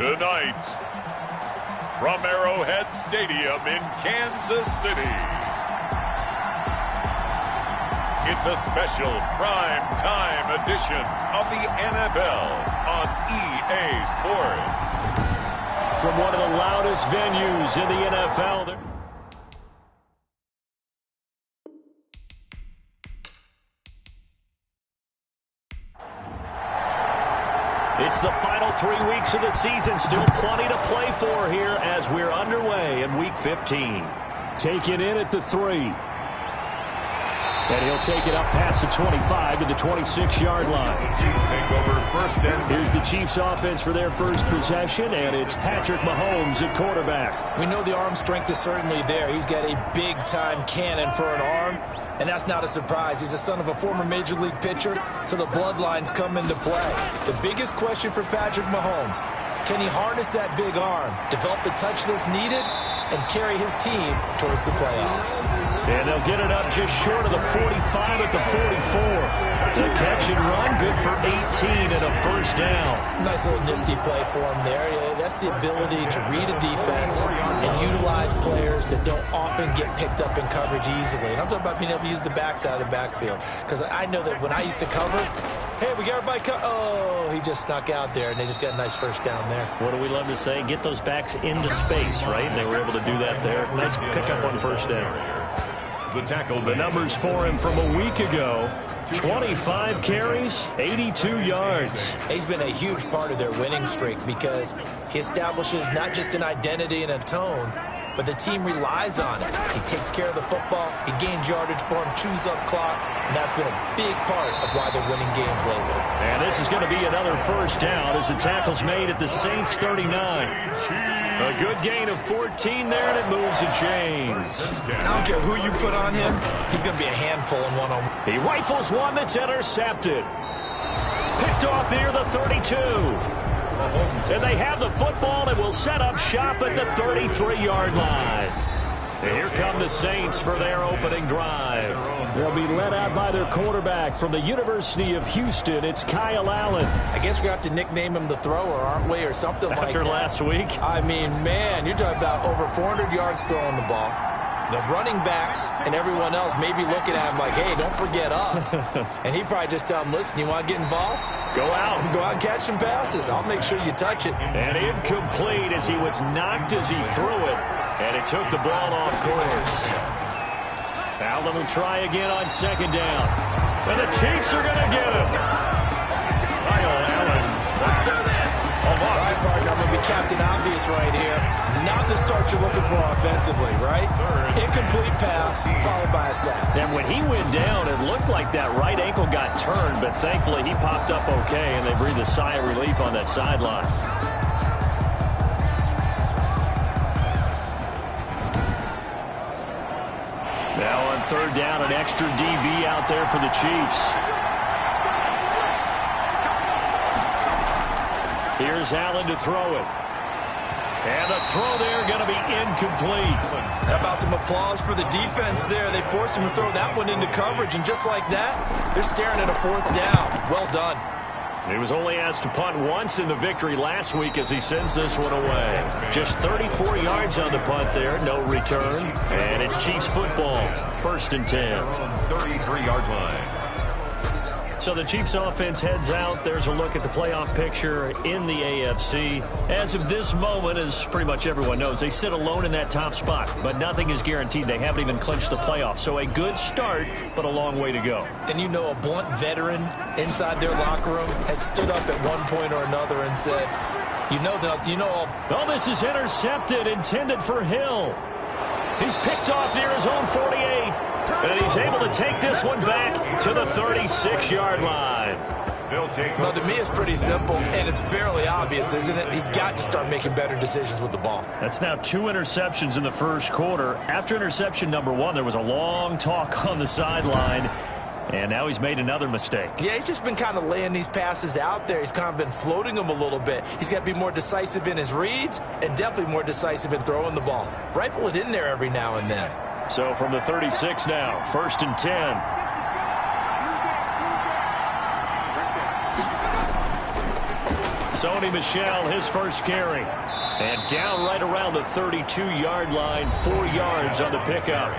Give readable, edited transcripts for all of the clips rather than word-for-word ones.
Tonight, from Arrowhead Stadium in Kansas City, it's a special prime time edition of the NFL on EA Sports. From one of the loudest venues in the NFL. It's the final 3 weeks of the season. Still plenty to play for here as we're underway in Week 15. Taken in at the 3. And he'll take it up past the 25 to the 26-yard line. Chiefs take over first and... Here's the Chiefs offense for their first possession, and it's Patrick Mahomes at quarterback. We know the arm strength is certainly there. He's got a big-time cannon for an arm, and that's not a surprise. He's the son of a former Major League pitcher, so the bloodlines come into play. The biggest question for Patrick Mahomes, can he harness that big arm, develop the touch that's needed, and carry his team towards the playoffs? And they'll get it up just short of the 45 at the 44. The catch and run, good for 18 and a first down. Nice little nifty play for him there. That's the ability to read a defense and utilize players that don't often get picked up in coverage easily. And I'm talking about being able to use the backside of the backfield. Because I know that when I used to cover, hey, we got everybody oh, he just snuck out there, and they just got a nice first down there. What do we love to say? Get those backs into space, right? And they were able to do that there. Nice pickup on first down. The numbers for him from a week ago, 25 carries, 82 yards. He's been a huge part of their winning streak because he establishes not just an identity and a tone, but the team relies on it. He takes care of the football, he gains yardage for him, chews up clock, and that's been a big part of why they're winning games lately. And this is going to be another first down as the tackle's made at the Saints 39. A good gain of 14 there, and it moves the chains. I don't care who you put on him, he's going to be a handful in one-on-one. He rifles one that's intercepted. Picked off near the 32. And they have the football and will set up shop at the 33-yard line. And here come the Saints for their opening drive. They'll be led out by their quarterback from the University of Houston. It's Kyle Allen. I guess we're going to have to nickname him the thrower, aren't we, or something like that. After last week? I mean, man, you're talking about over 400 yards throwing the ball. The running backs and everyone else may be looking at him like, hey, don't forget us. And he'd probably just tell him, listen, you want to get involved? Go out. Go out and catch some passes. I'll make sure you touch it. And incomplete as he was knocked as he threw it. And it took the ball off course. Allen will try again on second down. And the Chiefs are going to get him. Kyle Allen. All right, partner, I'm going to be Captain Obvious right here. Not the start you're looking for offensively, right? Incomplete pass, followed by a sack. And when he went down, it looked like that right ankle got turned, but thankfully he popped up okay, and they breathed a sigh of relief on that sideline. Now on third down, an extra DB out there for the Chiefs. Here's Allen to throw it. And the throw there going to be incomplete. How about some applause for the defense there? They forced him to throw that one into coverage, and just like that, they're staring at a fourth down. Well done. He was only asked to punt once in the victory last week as he sends this one away. Just 34 yards on the punt there, no return. And it's Chiefs football, 1st and 10. 33-yard line. So the Chiefs offense heads out. There's a look at the playoff picture in the AFC. As of this moment, as pretty much everyone knows, they sit alone in that top spot. But nothing is guaranteed. They haven't even clinched the playoffs. So a good start, but a long way to go. And you know, a blunt veteran inside their locker room has stood up at one point or another and said, Oh, this is intercepted, intended for Hill. He's picked off near his own 48. And he's able to take this one back to the 36-yard line. Well, to me, it's pretty simple, and it's fairly obvious, isn't it? He's got to start making better decisions with the ball. That's now 2 interceptions in the first quarter. After interception number 1, there was a long talk on the sideline, and now he's made another mistake. Yeah, he's just been kind of laying these passes out there. He's kind of been floating them a little bit. He's got to be more decisive in his reads and definitely more decisive in throwing the ball. Rifle it in there every now and then. So from the 36 now, 1st and 10. Sony Michel, his first carry. And down right around the 32-yard line, 4 yards on the pickup.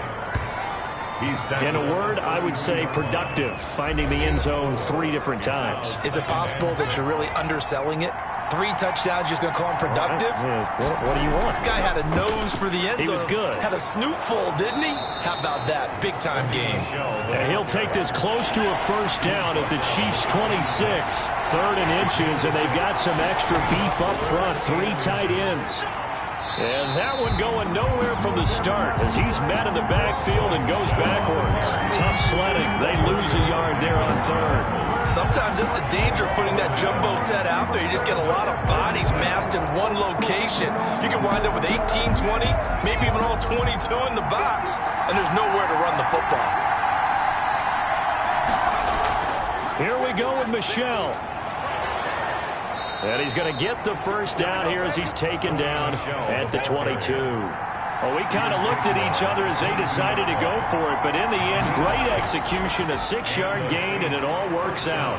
In a word, I would say productive, finding the end zone 3 different times. Is it possible that you're really underselling it? 3 touchdowns, just going to call him productive? What do you want? This guy had a nose for the end zone. He was good. Had a snootful, didn't he? How about that? Big-time game. And he'll take this close to a first down at the Chiefs' 26. 3rd and inches, and they've got some extra beef up front. 3 tight ends. And that one going nowhere from the start as he's met in the backfield and goes backwards. Tough sledding. They lose a yard there on 3rd. Sometimes it's a danger putting that jumbo set out there. You just get a lot of bodies massed in one location. You can wind up with 18, 20, maybe even all 22 in the box, and there's nowhere to run the football. Here we go with Michel. And he's going to get the first down here as he's taken down at the 22. Well, we kind of looked at each other as they decided to go for it, but in the end, great execution, a 6-yard gain, and it all works out.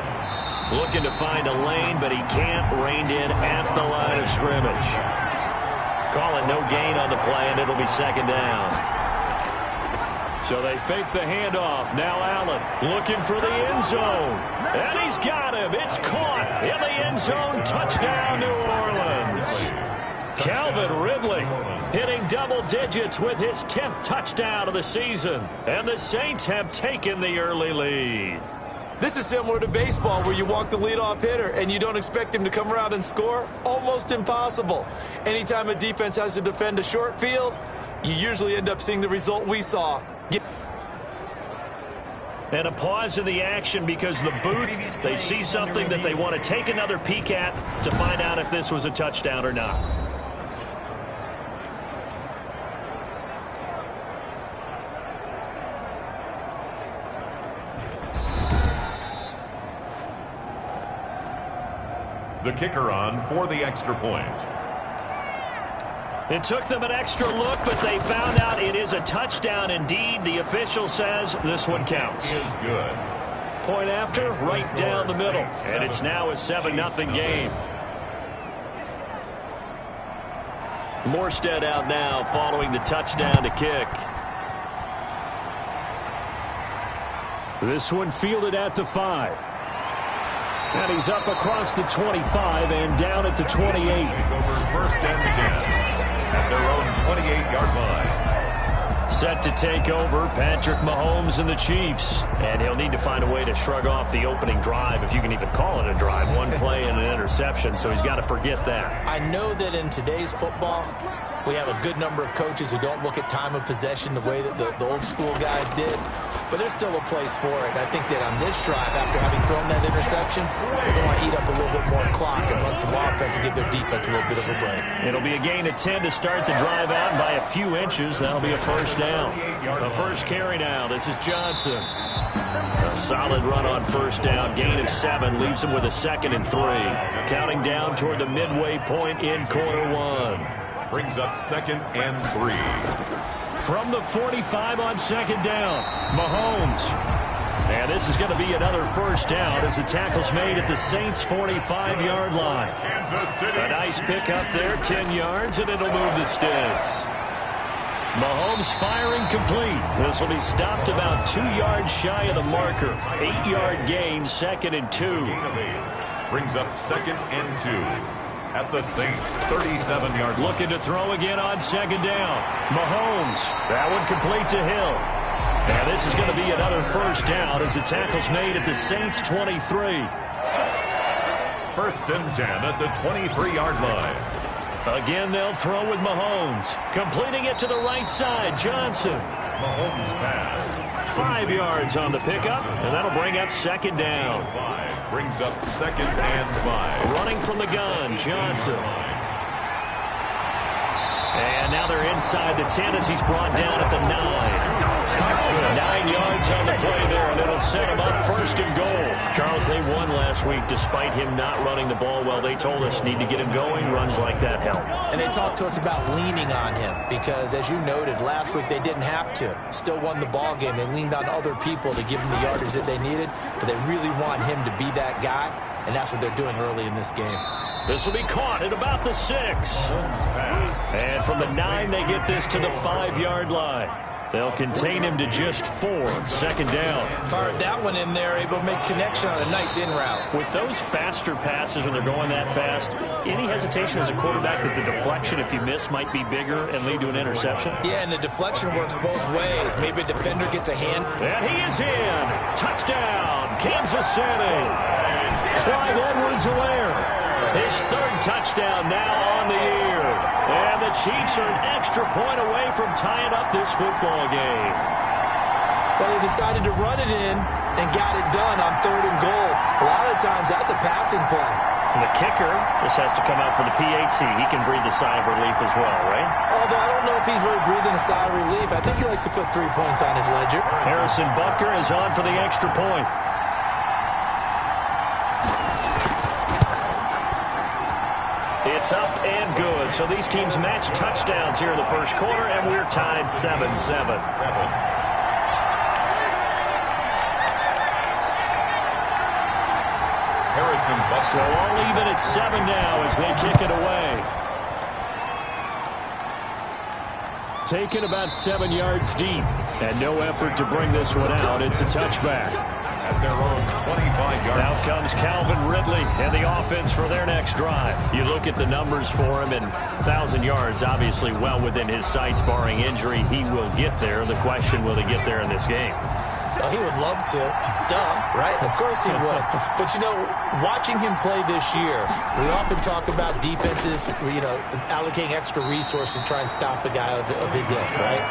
Looking to find a lane, but he can't, reined in at the line of scrimmage. Call it no gain on the play, and it'll be 2nd down. So they fake the handoff. Now Allen looking for the end zone. And he's got him. It's caught in the end zone. Touchdown, New Orleans. Calvin Ridley hitting double digits with his 10th touchdown of the season. And the Saints have taken the early lead. This is similar to baseball where you walk the leadoff hitter and you don't expect him to come around and score. Almost impossible. Anytime a defense has to defend a short field, you usually end up seeing the result we saw. And a pause in the action because the booth, they see something that they want to take another peek at to find out if this was a touchdown or not. The kicker on for the extra point. It took them an extra look, but they found out it is a touchdown indeed. The official says this one counts. Is good. Point after, right down the middle. And it's now a 7-0 game. Morstead out now following the touchdown to kick. This one fielded at the 5. And he's up across the 25 and down at the 28. Over 1st and 10. At their own 28-yard line. Set to take over, Patrick Mahomes and the Chiefs. And he'll need to find a way to shrug off the opening drive, if you can even call it a drive. 1 play and an interception, so he's got to forget that. I know that in today's football, we have a good number of coaches who don't look at time of possession the way that the old school guys did. But there's still a place for it. I think that on this drive, after having thrown that interception, they're going to eat up a little bit more clock and run some offense and give their defense a little bit of a break. It'll be a gain of 10 to start the drive out, and by a few inches, that'll be a first down. A first carry now. This is Johnson. A solid run on first down. Gain of 7 leaves him with a 2nd and 3. Counting down toward the midway point in quarter 1. Brings up 2nd and 3. From the 45 on 2nd down, Mahomes. And this is going to be another first down as the tackle's made at the Saints' 45-yard line. A nice pickup there, 10 yards, and it'll move the sticks. Mahomes firing complete. This will be stopped about 2 yards shy of the marker. 8-yard gain, 2nd and 2. Brings up 2nd and 2. At the Saints' 37-yard line. Looking to throw again on 2nd down. Mahomes. That one complete to Hill. And this is going to be another first down as the tackle's made at the Saints' 23. 1st and 10 at the 23-yard line. Again, they'll throw with Mahomes. Completing it to the right side, Johnson. Mahomes pass. 5 yards on the pickup, and that'll bring up 2nd down. Brings up 2nd and 5. Running from the gun, Johnson. And now they're inside the 10 as he's brought down at the 9. 9 yards on the play there, and it'll set him up 1st and goal. Charles, they won last week despite him not running the ball well. They told us need to get him going. Runs like that help. And they talked to us about leaning on him because, as you noted, last week they didn't have to. Still won the ball game. They leaned on other people to give them the yardage that they needed, but they really want him to be that guy, and that's what they're doing early in this game. This will be caught at about the 6. And from the 9, they get this to the 5-yard line. They'll contain him to just 4. Second down. Fired that one in there, able to make connection on a nice in route. With those faster passes when they're going that fast, any hesitation as a quarterback that the deflection, if you miss, might be bigger and lead to an interception? Yeah, and the deflection works both ways. Maybe a defender gets a hand. And he is in. Touchdown, Kansas City. Clyde Edwards-Helaire. His 3rd touchdown now on the year. And the Chiefs are an extra point away from tying up this football game. Well, they decided to run it in and got it done on 3rd and goal. A lot of times that's a passing play. And the kicker, this has to come out for the PAT. He can breathe a sigh of relief as well, right? Although I don't know if he's really breathing a sigh of relief. I think he likes to put 3 points on his ledger. Harrison Butker is on for the extra point. It's up and good. So these teams match touchdowns here in the first quarter, and we're tied 7-7. Harrison Butker. So all even at 7 now as they kick it away. Taken about 7 yards deep, and no effort to bring this one out. It's a touchback. At their own 25-yard. Now comes Calvin Ridley and the offense for their next drive. You look at the numbers for him, and 1,000 yards obviously well within his sights, barring injury. He will get there. The question, will he get there in this game? Well, he would love to. Duh, right? Of course he would. But, you know, watching him play this year, we often talk about defenses, you know, allocating extra resources to try and stop a guy of his ilk, right?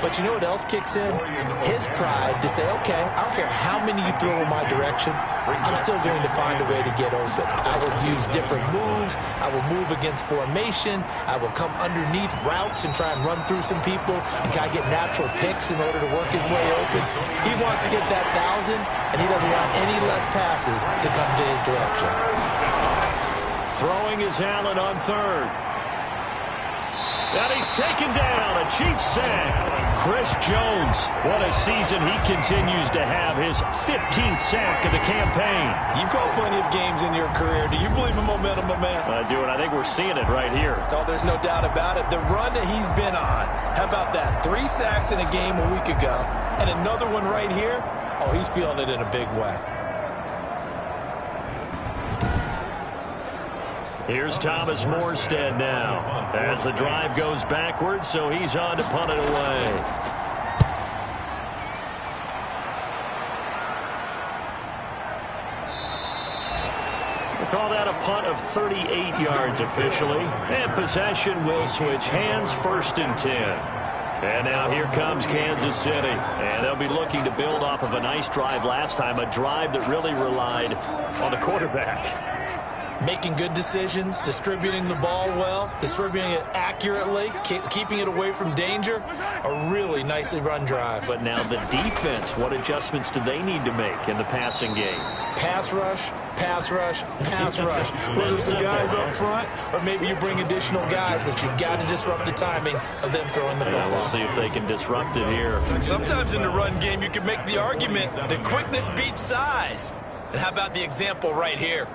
But you know what else kicks in? His pride to say, okay, I don't care how many you throw in my direction, I'm still going to find a way to get open. I will use different moves. I will move against formation. I will come underneath routes and try and run through some people and kind of get natural picks in order to work his way open. He wants to get that 1,000, and he doesn't want any less passes to come to his direction. Throwing is Allen on 3rd. And he's taken down, a Chiefs sack. Chris Jones, what a season he continues to have, his 15th sack of the campaign. You've called plenty of games in your career. Do you believe in momentum, my man? I do, and I think we're seeing it right here. Oh, there's no doubt about it. The run that he's been on, how about that? 3 sacks in a game a week ago, and another one right here. Oh, he's feeling it in a big way. Here's Thomas Morstead now as the drive goes backwards, so he's on to punt it away. We'll call that a punt of 38 yards officially. And possession will switch hands, 1st and 10. And now here comes Kansas City. And they'll be looking to build off of a nice drive last time, a drive that really relied on the quarterback. Making good decisions, distributing the ball well, distributing it accurately, keeping it away from danger. A really nicely run drive. But now the defense, what adjustments do they need to make in the passing game? Pass rush, pass rush, pass rush. Whether it's the guys up front or maybe you bring additional guys, but you've got to disrupt the timing of them throwing the football. We'll see if they can disrupt it here. Sometimes in the run game, you can make the argument that quickness beats size. And how about the example right here?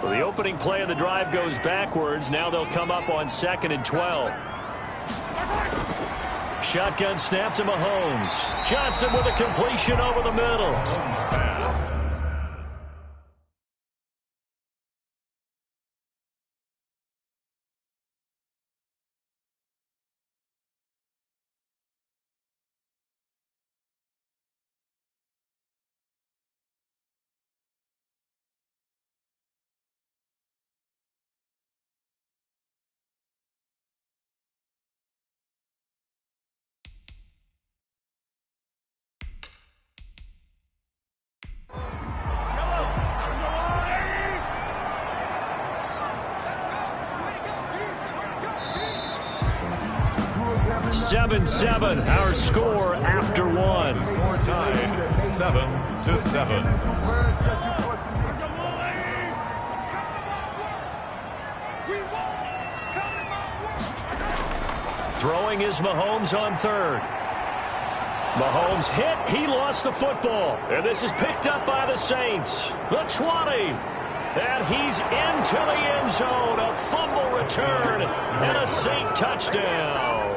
So the opening play of the drive goes backwards. Now they'll come up on 2nd and 12. Shotgun snap to Mahomes. Johnson with a completion over the middle. Seven, our score after one. Score tied 7-7. Throwing is Mahomes on 3rd. Mahomes hit. He lost the football. And this is picked up by the Saints. The 20. And he's into the end zone. A fumble return and a Saint touchdown.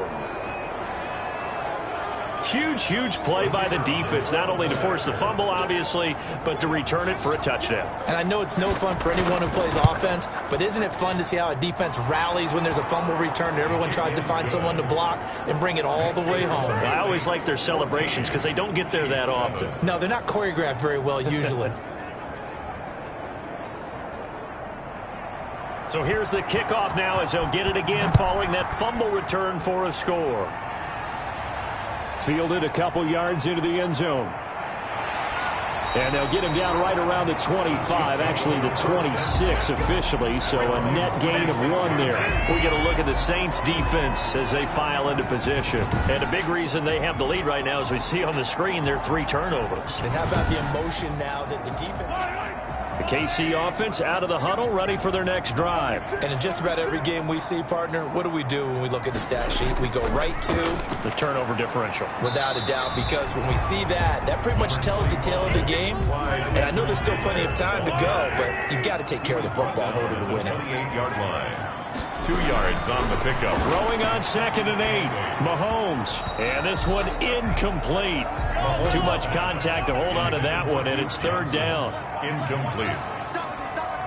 Huge, huge play by the defense, not only to force the fumble, obviously, but to return it for a touchdown. And I know it's no fun for anyone who plays offense, but isn't it fun to see how a defense rallies when there's a fumble return and everyone tries to find someone to block and bring it all the way home? I always like their celebrations because they don't get there that often. No, they're not choreographed very well usually. So here's the kickoff now as they'll get it again following that fumble return for a score. Fielded a couple yards into the end zone. And they'll get him down right around the 25, actually the 26 officially, so a net gain of 1 there. We get a look at the Saints defense as they file into position. And a big reason they have the lead right now, as we see on the screen, their 3 turnovers. And how about the emotion now that the defense... The KC offense out of the huddle, ready for their next drive. And in just about every game we see, partner, what do we do when we look at the stat sheet? We go right to the turnover differential. Without a doubt, because when we see that, that pretty much tells the tale of the game. And I know there's still plenty of time to go, but you've got to take care of the football in order to win it. 28-yard line. 2 yards on the pickup. Throwing on 2nd and 8. Mahomes. And this one incomplete. Too much contact to hold on to that one, and it's 3rd down. Incomplete.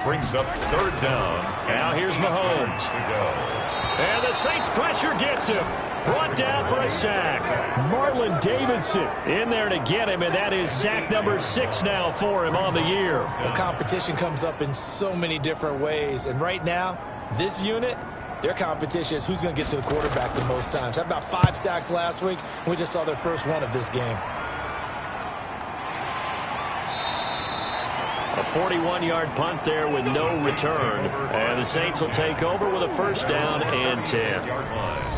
Brings up 3rd down. Now here's Mahomes. To go. And the Saints pressure gets him. Brought down for a sack. Marlon Davidson in there to get him, and that is sack number 6 now for him on the year. The competition comes up in so many different ways, and right now, this unit, their competition is who's going to get to the quarterback the most times. Had about 5 sacks last week. We just saw their first one of this game. A 41-yard punt there with no return. And the Saints will take over with a 1st down and 10.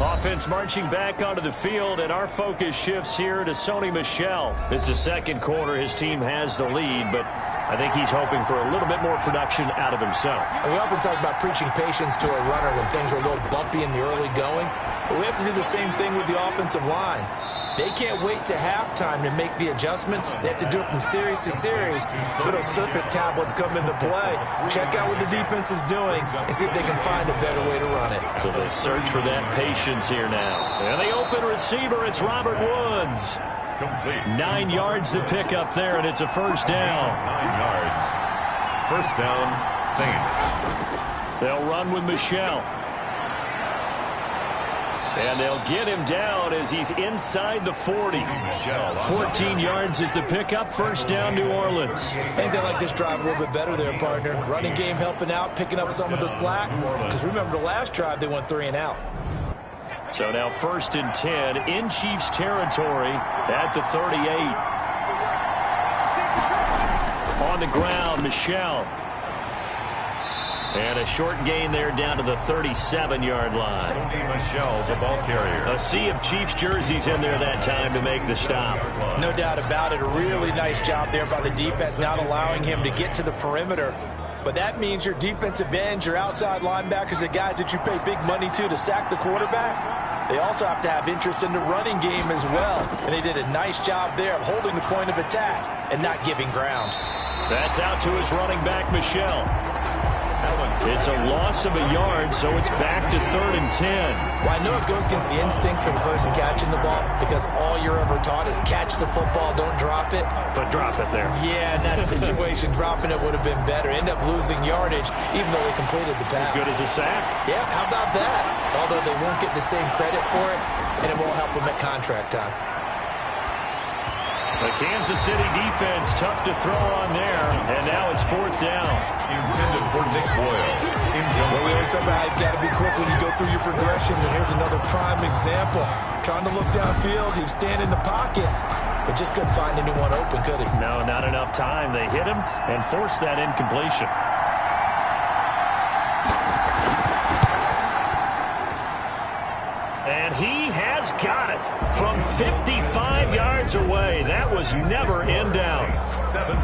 Offense marching back onto the field, and our focus shifts here to Sony Michel. It's the 2nd quarter. His team has the lead, but I think he's hoping for a little bit more production out of himself. And we often talk about preaching patience to a runner when things are a little bumpy in the early going, but we have to do the same thing with the offensive line. They can't wait to halftime to make the adjustments. They have to do it from series to series so those surface tablets come into play. Check out what the defense is doing and see if they can find a better way to run it. So they search for that patience here now. And the open receiver, it's Robert Woods. Complete. 9 yards to pick up there, and it's a 1st down. 9 yards. 1st down, Saints. They'll run with Michel. And they'll get him down as he's inside the 40. 14 yards is the pickup. 1st down, New Orleans. I think they like this drive a little bit better there, partner. Running game helping out, picking up some of the slack. Because remember, the last drive, they went 3 and out. So now 1st and 10 in Chiefs territory at the 38. On the ground, Michel. And a short gain there down to the 37-yard line. Sony Michel, the ball carrier. A sea of Chiefs jerseys in there that time to make the stop. No doubt about it. A really nice job there by the defense, not allowing him to get to the perimeter. But that means your defensive ends, your outside linebackers, the guys that you pay big money to sack the quarterback, they also have to have interest in the running game as well. And they did a nice job there of holding the point of attack and not giving ground. That's out to his running back, Michel. It's a loss of a yard, so it's back to 3rd and 10. Well, I know it goes against the instincts of the person catching the ball because all you're ever taught is catch the football, don't drop it. But drop it there. Yeah, in that situation, dropping it would have been better. End up losing yardage, even though they completed the pass. As good as a sack. Yeah, how about that? Although they won't get the same credit for it, and it won't help them at contract time. The Kansas City defense tough to throw on there, and now it's 4th down. Intended for Nick Boyle. Well, we always talk about how you've got to be quick when you go through your progressions, and here's another prime example. Trying to look downfield, he was standing in the pocket, but just couldn't find anyone open, could he? No, not enough time. They hit him and forced that incompletion. And he has got it from 55 yards away. That was never in down. 17.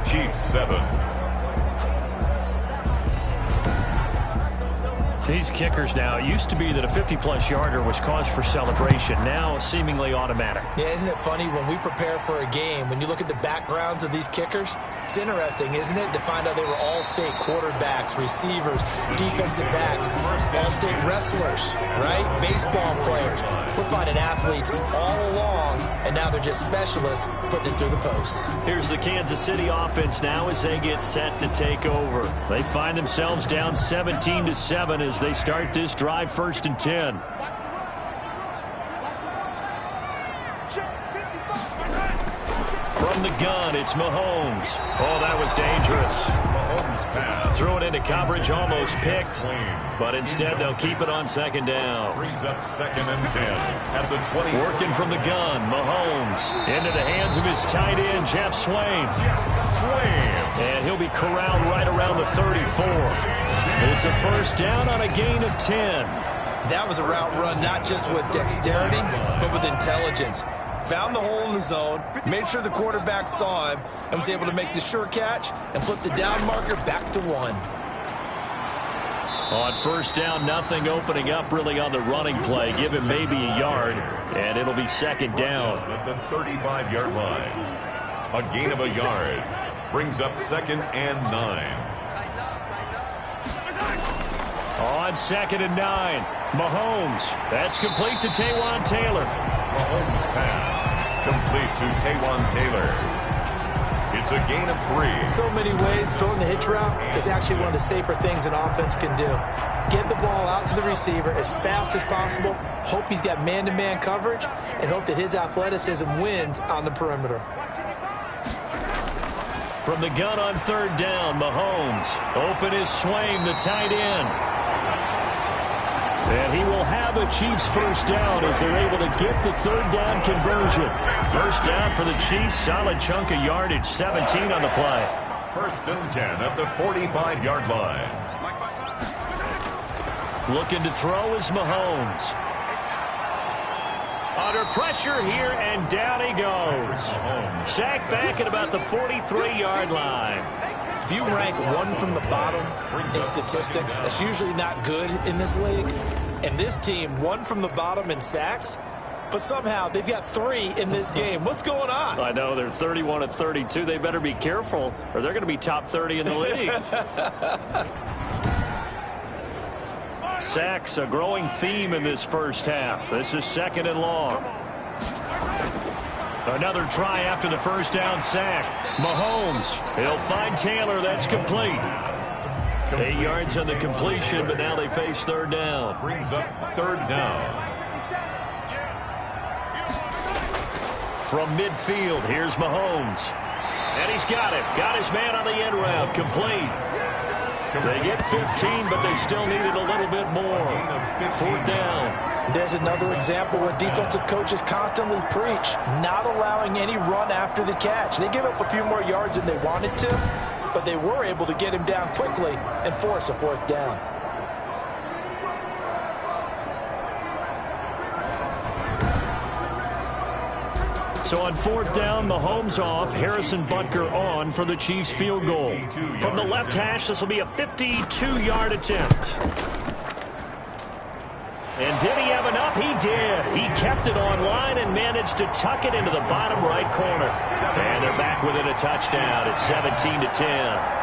Chiefs 7. These kickers now, it used to be that a 50-plus yarder was cause for celebration. Now, seemingly automatic. Yeah, isn't it funny when we prepare for a game, when you look at the backgrounds of these kickers, it's interesting, isn't it, to find out they were all-state quarterbacks, receivers, defensive backs, all-state wrestlers, right? Baseball players. We're finding athletes all along, and now they're just specialists putting it through the posts. Here's the Kansas City offense now as they get set to take over. They find themselves down 17-7 as they start this drive, 1st and 10. From the gun, it's Mahomes. Oh, that was dangerous. Mahomes pass. Threw it into coverage, almost picked. But instead, they'll keep it on 2nd down. Brings up 2nd and 10 at the 20. Working from the gun, Mahomes. Into the hands of his tight end, Jeff Swain. And he'll be corralled right around the 34. It's a 1st down on a gain of 10. That was a route run not just with dexterity, but with intelligence. Found the hole in the zone, made sure the quarterback saw him, and was able to make the sure catch and flip the down marker back to 1. On 1st down, nothing opening up really on the running play. Give him maybe a yard, and it'll be 2nd down. At the 35-yard line. A gain of a yard. Brings up 2nd and 9. On 2nd and 9, Mahomes. That's complete to Taywan Taylor. Mahomes pass. Complete to Taywan Taylor. It's a gain of 3. In so many ways, throwing the hitch route is actually one of the safer things an offense can do. Get the ball out to the receiver as fast as possible, hope he's got man-to-man coverage, and hope that his athleticism wins on the perimeter. From the gun on 3rd down, Mahomes. Open is Swain, the tight end. And he will have a Chiefs 1st down as they're able to get the 3rd down conversion. 1st down for the Chiefs, solid chunk of yardage, 17 on the play. 1st and 10 at the 45-yard line. Looking to throw is Mahomes. Under pressure here, and down he goes. Sacked back at about the 43-yard line. If you rank 1 from the bottom in statistics, that's usually not good in this league. And this team, 1 from the bottom in sacks, but somehow they've got 3 in this game. What's going on? I know, they're 31-32. They better be careful, or they're going to be top 30 in the league. Sacks, a growing theme in this 1st half. This is 2nd and long. Another try after the 1st down sack. Mahomes, he'll find Taylor. That's complete. 8 yards on the completion, but now they face 3rd down. Brings up 3rd down. From midfield, here's Mahomes. And he's got it. Got his man on the end route. Complete. They get 15, but they still needed a little bit more. 4th down. There's another example where defensive coaches constantly preach, not allowing any run after the catch. They give up a few more yards than they wanted to, but they were able to get him down quickly and force a 4th down. So on 4th down, Mahomes off, Harrison Butker on for the Chiefs field goal. From the left hash, this will be a 52-yard attempt. And did he have enough? He did. He kept it on line and managed to tuck it into the bottom right corner. And they're back within a touchdown at 17-10.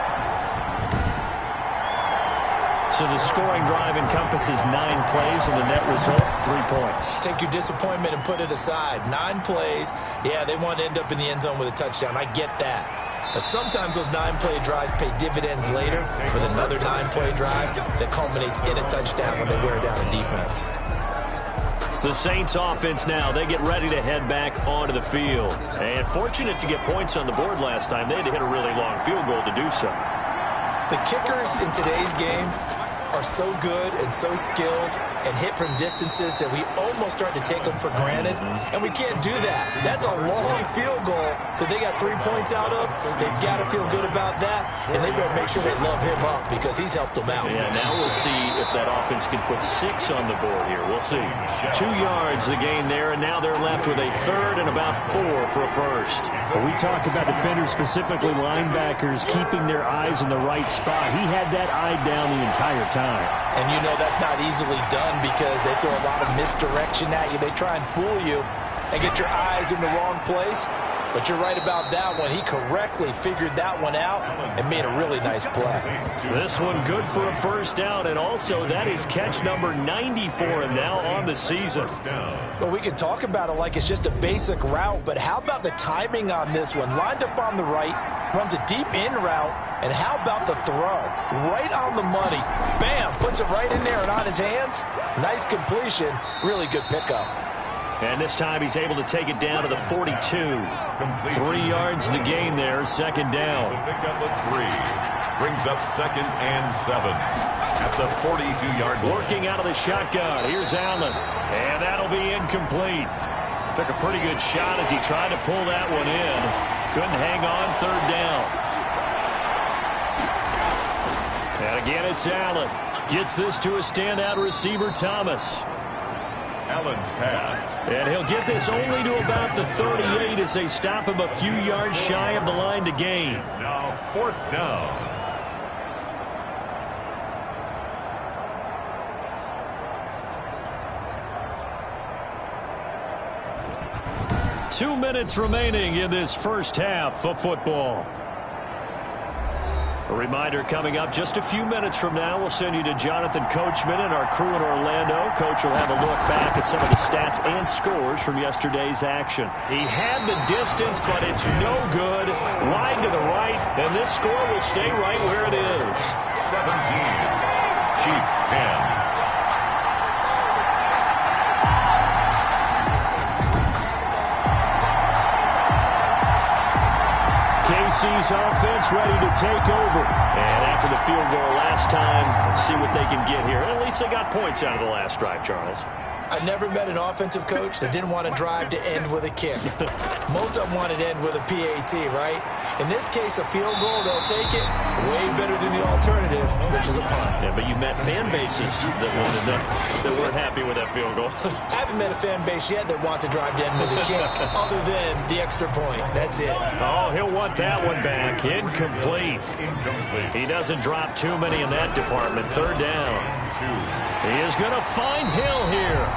So the scoring drive encompasses 9 plays, and the net result, 3 points. Take your disappointment and put it aside. 9 plays. Yeah, they want to end up in the end zone with a touchdown. I get that. But sometimes those 9-play drives pay dividends later with another 9-play drive that culminates in a touchdown when they wear down a defense. The Saints offense now, they get ready to head back onto the field. And fortunate to get points on the board last time. They had to hit a really long field goal to do so. The kickers in today's game are so good and so skilled and hit from distances that we almost start to take them for granted, and we can't do that. That's a long field goal that they got 3 points out of. They've got to feel good about that. and they better make sure they love him up because he's helped them out. Yeah, now we'll see if that offense can put 6 on the board here. We'll see. 2 yards the gain there, and now they're left with a third and about 4 for a first. When we talk about defenders, specifically linebackers, keeping their eyes in the right spot, he had that eye down the entire time. And you know that's not easily done because they throw a lot of misdirection at you. They try and fool you and get your eyes in the wrong place. But you're right about that one. He correctly figured that one out and made a really nice play. This one good for a first down, and also that is catch number 90 for him now on the season. Well, we can talk about it like it's just a basic route, but how about the timing on this one? Lined up on the right, runs a deep in route, and how about the throw? Right on the money. Bam! Puts it right in there and on his hands. Nice completion. Really good pickup. And this time he's able to take it down to the 42. 3 yards the gain there, second down. So pick up a 3. Brings up 2nd and 7 at the 42-yard line. Working out of the shotgun. Here's Allen. And that'll be incomplete. Took a pretty good shot as he tried to pull that one in. Couldn't hang on, third down. And again, it's Allen. Gets this to a standout receiver, Thomas. Allen's pass. And he'll get this only to about the 38 as they stop him a few yards shy of the line to gain. It's now 4th down. Two minutes remaining in this first half of football. A reminder coming up just a few minutes from now. We'll send you to Jonathan Coachman and our crew in Orlando. Coach will have a look back at some of the stats and scores from yesterday's action. He had the distance, but it's no good. Wide to the right, and this score will stay right where it is. 17. Chiefs 10. KC's offense ready to take over. And after the field goal last time, see what they can get here. At least they got points out of the last drive, Charles. I never met an offensive coach that didn't want to drive to end with a kick. Most of them wanted to end with a PAT, right? In this case, a field goal, they'll take it. Way better than the alternative, which is a punt. Yeah, but you met fan bases that weren't happy with that field goal. I haven't met a fan base yet that wants to drive to end with a kick, other than the extra point. That's it. Oh, he'll want that one back. Incomplete. He doesn't drop too many in that department. Third down. He is going to find Hill here.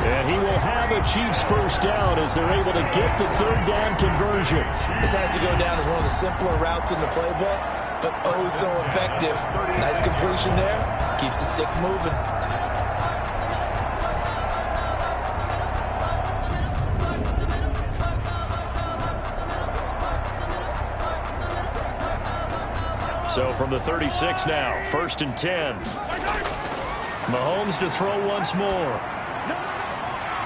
And he will have a Chiefs first down as they're able to get the third down conversion. This has to go down as one of the simpler routes in the playbook, but oh so effective. Nice completion there. Keeps the sticks moving. So from the 36 now, 1st and 10. Mahomes to throw once more.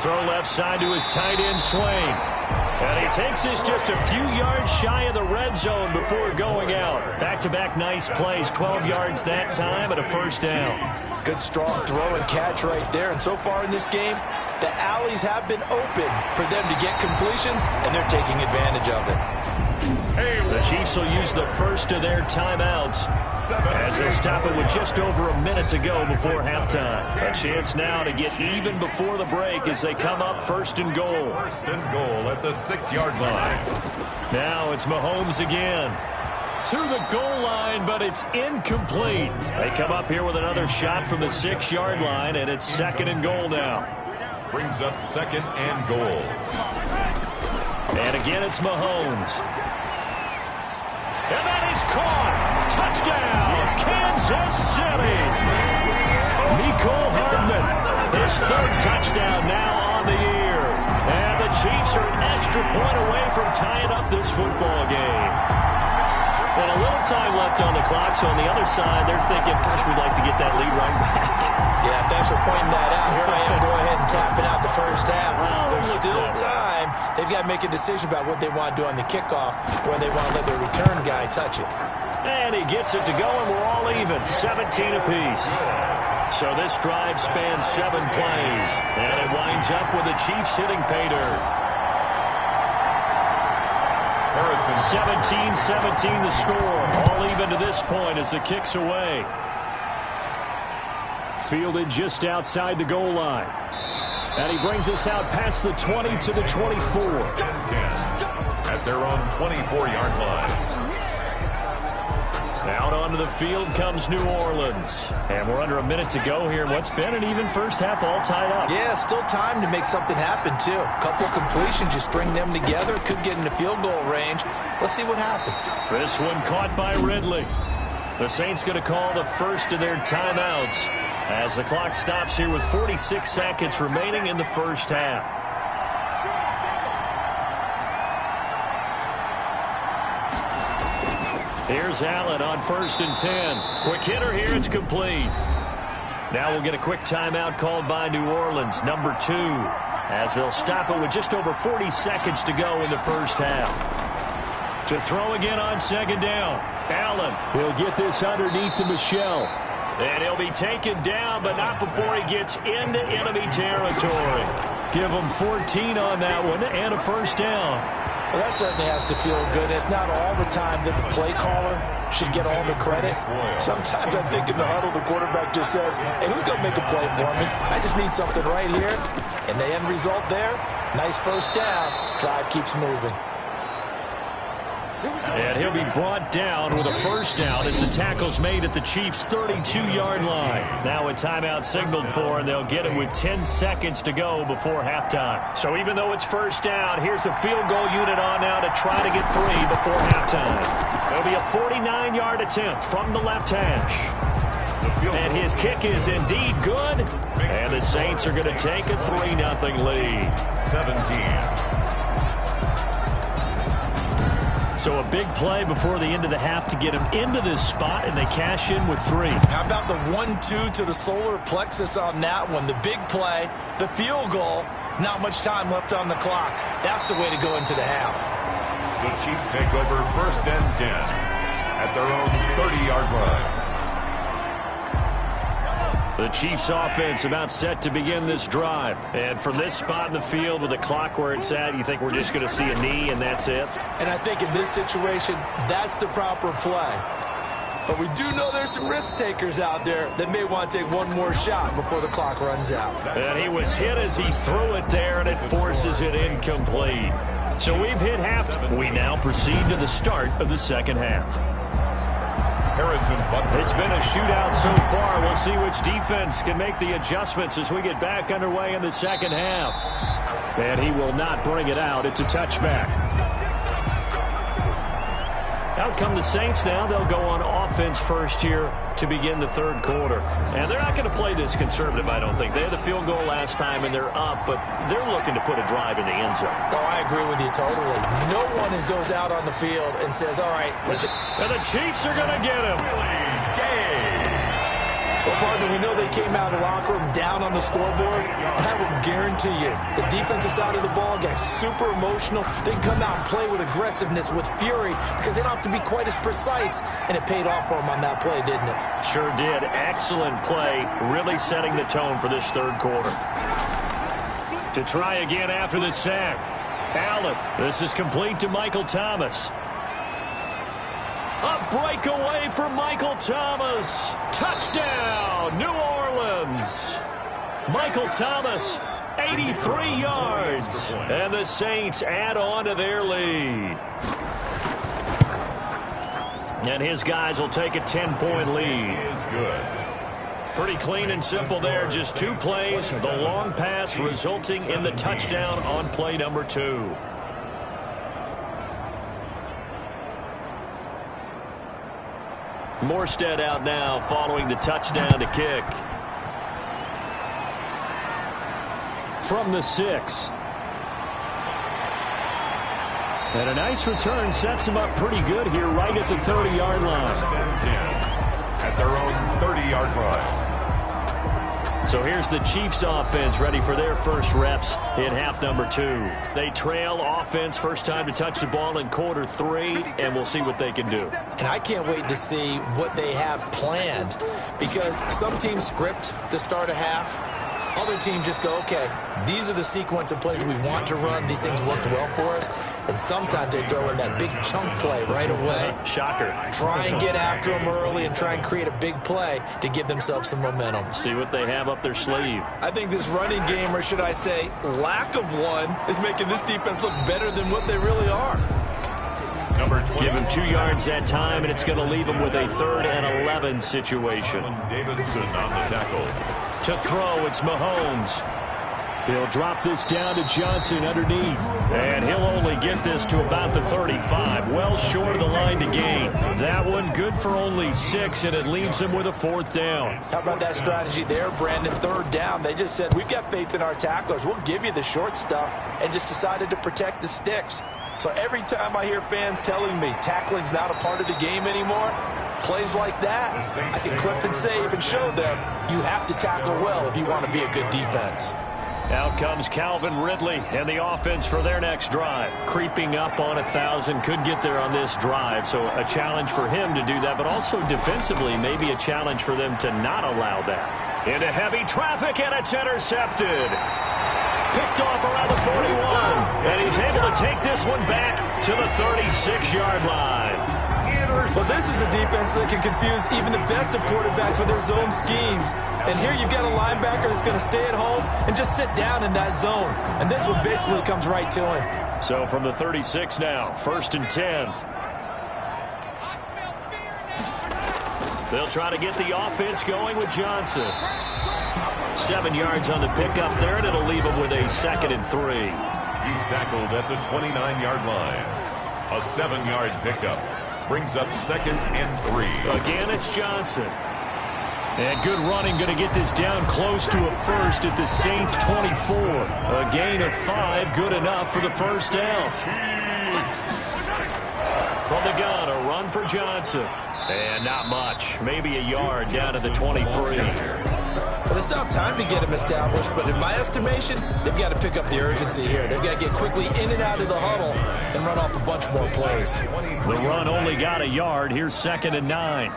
Throw left side to his tight end, Swain. And he takes this just a few yards shy of the red zone before going out. Back-to-back nice plays, 12 yards that time and a first down. Good strong throw and catch right there. And so far in this game, the alleys have been open for them to get completions, and they're taking advantage of it. The Chiefs will use the first of their timeouts as they stop it with just over a minute to go before halftime. A chance now to get even before the break as they come up 1st and goal. 1st and goal at the 6-yard line. Now it's Mahomes again. To the goal line, but it's incomplete. They come up here with another shot from the 6-yard line, and it's 2nd and goal now. Brings up 2nd and goal. And again, it's Mahomes. And that is caught. Touchdown, Kansas City. Mecole Hardman, his 3rd touchdown now on the year. And the Chiefs are an extra point away from tying up this football game. And a little time left on the clock, so on the other side, they're thinking, gosh, we'd like to get that lead right back. Yeah, thanks for pointing that out. Here I am going ahead and tapping out the first half. There's still time. They've got to make a decision about what they want to do on the kickoff, or they want to let their return guy touch it. And he gets it to go, and we're all even, 17 apiece. So this drive spans 7 plays, and it winds up with the Chiefs hitting pay dirt. 2 17-17 the score. All even to this point as the kick's away. Fielded just outside the goal line. And he brings us out past the 20 to the 24. 10 at their own 24-yard line. Out onto the field comes New Orleans. And we're under a minute to go here in what's been an even first half, all tied up. Yeah, still time to make something happen, too. A couple completions, you string them together, could get into field goal range. Let's see what happens. This one caught by Ridley. The Saints going to call the first of their timeouts as the clock stops here with 46 seconds remaining in the first half. Here's Allen on 1st and 10. Quick hitter here, it's complete. Now we'll get a quick timeout called by New Orleans, number 2, as they'll stop it with just over 40 seconds to go in the first half. To throw again on 2nd down. Allen will get this underneath to Michel. And he'll be taken down, but not before he gets into enemy territory. Give him 14 on that one and a first down. Well, that certainly has to feel good. It's not all the time that the play caller should get all the credit. Sometimes I think in the huddle, the quarterback just says, hey, who's going to make a play for me? I just need something right here. And the end result there, nice first down. Drive keeps moving. And he'll be brought down with a first down as the tackle's made at the Chiefs' 32-yard line. Now a timeout signaled for, and they'll get it with 10 seconds to go before halftime. So even though it's first down, here's the field goal unit on now to try to get 3 before halftime. It'll be a 49-yard attempt from the left hash. And his kick is indeed good. And the Saints are going to take a 3-0 lead. 17. So a big play before the end of the half to get him into this spot, and they cash in with 3. How about the 1-2 to the solar plexus on that one? The big play, the field goal, not much time left on the clock. That's the way to go into the half. The Chiefs take over 1st and 10 at their own 30-yard line. The Chiefs offense about set to begin this drive. And from this spot in the field with the clock where it's at, you think we're just going to see a knee and that's it? And I think in this situation, that's the proper play. But we do know there's some risk takers out there that may want to take one more shot before the clock runs out. And he was hit as he threw it there, and it forces it incomplete. So we've hit halftime. We now proceed to the start of the second half. It's been a shootout so far. We'll see which defense can make the adjustments as we get back underway in the second half. And he will not bring it out. It's a touchback. Out come the Saints now. They'll go on offense first here to begin the third quarter. And they're not going to play this conservative, I don't think. They had the field goal last time, and they're up, but they're looking to put a drive in the end zone. Oh, I agree with you totally. No one goes out on the field and says, all right, let's... And the Chiefs are going to get him. Well, partner, we know they came out of the locker room down on the scoreboard. I will guarantee you, the defensive side of the ball got super emotional. They come out and play with aggressiveness, with fury, because they don't have to be quite as precise. And it paid off for them on that play, didn't it? Sure did. Excellent play, really setting the tone for this third quarter. To try again after the sack. Allen, this is complete to Michael Thomas. A breakaway for Michael Thomas. Touchdown, New Orleans. Michael Thomas, 83 yards. And the Saints add on to their lead. And his guys will take a 10-point lead. Is good. Pretty clean and simple there. Just 2 plays. The long pass resulting in the touchdown on play number 2. Morstead out now following the touchdown to kick. From the 6. And a nice return sets him up pretty good here right at the 30-yard line. At their own 30-yard line. So here's the Chiefs offense ready for their first reps in half number 2. They trail offense, first time to touch the ball in quarter 3, and we'll see what they can do. And I can't wait to see what they have planned, because some teams script to start a half. other teams just go, okay, these are the sequence of plays we want to run. These things worked well for us. And sometimes they throw in that big chunk play right away. Shocker. Try and get after them early and try and create a big play to give themselves some momentum. See what they have up their sleeve. I think this running game, or should I say lack of one, is making this defense look better than what they really are. Give him 2 yards that time, and it's going to leave him with a 3rd and 11 situation. Davidson on the tackle. To throw, it's Mahomes. He'll drop this down to Johnson underneath. And he'll only get this to about the 35. Well short of the line to gain. That one good for only 6, and it leaves him with a 4th down. How about that strategy there, Brandon? 3rd down. They just said, we've got faith in our tacklers. We'll give you the short stuff, and just decided to protect the sticks. So every time I hear fans telling me tackling's not a part of the game anymore, plays like that, I can clip and save and show them you have to tackle well if you want to be a good defense. Out comes Calvin Ridley and the offense for their next drive. Creeping up on 1,000, could get there on this drive. So a challenge for him to do that, but also defensively maybe a challenge for them to not allow that. Into heavy traffic, and it's intercepted. Picked off around the 41, and he's able to take this one back to the 36-yard line. Well, this is a defense that can confuse even the best of quarterbacks with their zone schemes. And here you've got a linebacker that's going to stay at home and just sit down in that zone. And this one basically comes right to him. So from the 36 now, 1st and 10. They'll try to get the offense going with Johnson. 7 yards on the pickup there, and it'll leave him with a 2nd and 3. He's tackled at the 29-yard line. A 7-yard pickup brings up 2nd and 3. Again, it's Johnson. And good running, going to get this down close to a 1st at the Saints 24. A gain of 5, good enough for the 1st down. From the gun, a run for Johnson. And not much, maybe a yard down to the 23. Well, they still have time to get him established, but in my estimation, they've got to pick up the urgency here. They've got to get quickly in and out of the huddle and run off a bunch more plays. The run only got a yard. Here's 2nd and 9.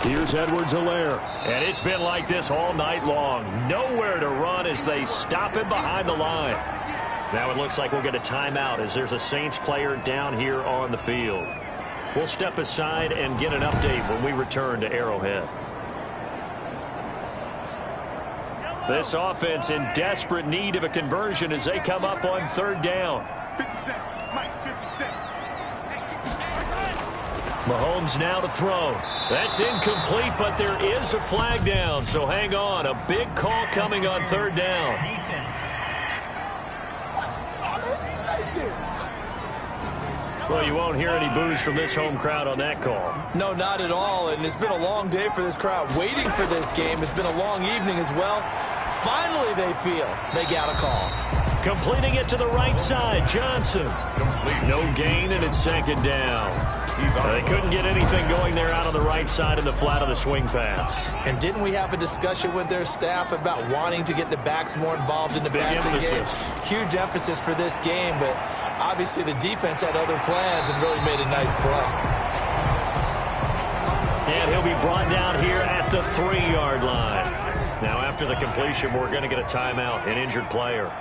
Here's Edwards-Helaire. And it's been like this all night long. Nowhere to run as they stop him behind the line. Now it looks like we'll get a timeout as there's a Saints player down here on the field. We'll step aside and get an update when we return to Arrowhead. This offense in desperate need of a conversion as they come up on 3rd down. Mahomes now to throw. That's incomplete, but there is a flag down, so hang on. A big call coming on 3rd down. Well, you won't hear any boos from this home crowd on that call. No, not at all, and it's been a long day for this crowd waiting for this game. It's been a long evening as well. Finally, they feel they got a call. Completing it to the right side, Johnson. Complete. No gain, and it's 2nd down. They couldn't get anything going there out on the right side in the flat of the swing pass. And didn't we have a discussion with their staff about wanting to get the backs more involved in the passing game? Huge emphasis for this game, but obviously the defense had other plans and really made a nice play. And he'll be brought down here at the 3-yard line. Now after the completion, we're going to get a timeout, an injured player.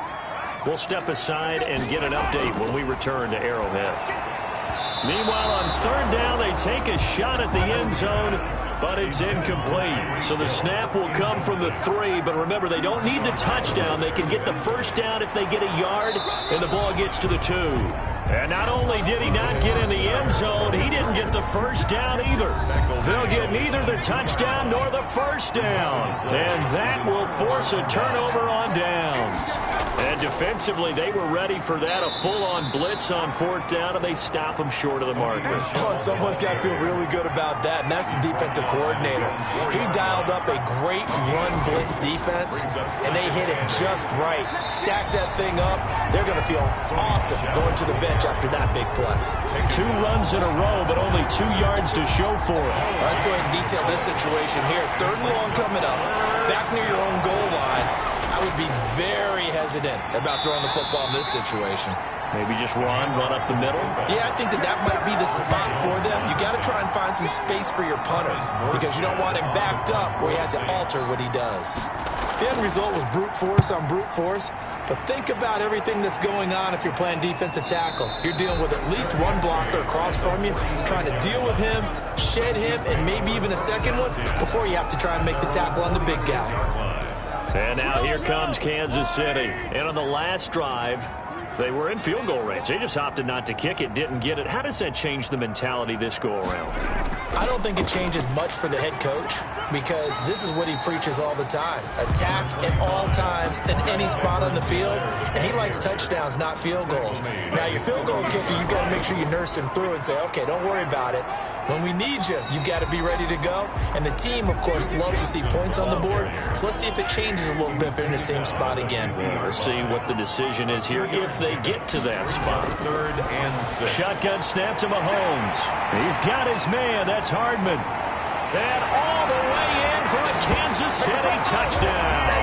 We'll step aside and get an update when we return to Arrowhead. Meanwhile, on 3rd down, they take a shot at the end zone, but it's incomplete. So the snap will come from the 3, but remember, they don't need the touchdown. They can get the 1st down if they get a yard, and the ball gets to the 2. And not only did he not get in the end zone, he didn't get the 1st down either. They'll get neither the touchdown nor the 1st down. And that will force a turnover on downs. And defensively, they were ready for that, a full-on blitz on 4th down, and they stop them short of the marker. Oh, someone's got to feel really good about that, and that's the defensive coordinator. He dialed up a great run blitz defense, and they hit it just right. Stack that thing up. They're going to feel awesome going to the bench after that big play. 2 runs in a row, but only 2 yards to show for it. Let's go ahead and detail this situation here. 3rd and long coming up. Back near your own goal line. I would be very hesitant about throwing the football in this situation. Maybe just run up the middle. Yeah, I think that might be the spot for them. You got to try and find some space for your punter because you don't want him backed up where he has to alter what he does. The end result was brute force on brute force, but think about everything that's going on if you're playing defensive tackle. You're dealing with at least one blocker across from you, trying to deal with him, shed him, and maybe even a second one before you have to try and make the tackle on the big guy. And now here comes Kansas City. And on the last drive, they were in field goal range. They just opted not to kick it, didn't get it. How does that change the mentality this go-around? I don't think it changes much for the head coach because this is what he preaches all the time. Attack at all times in any spot on the field, and he likes touchdowns, not field goals. Now, your field goal kicker, you've got to make sure you nurse him through and say, okay, don't worry about it. When we need you, you've got to be ready to go. And the team, of course, loves to see points on the board. So let's see if it changes a little bit if they're in the same spot again. We'll see what the decision is here if they get to that spot. 3rd and 6. Shotgun snap to Mahomes. He's got his man. That's Hardman. And all the way in for a Kansas City touchdown.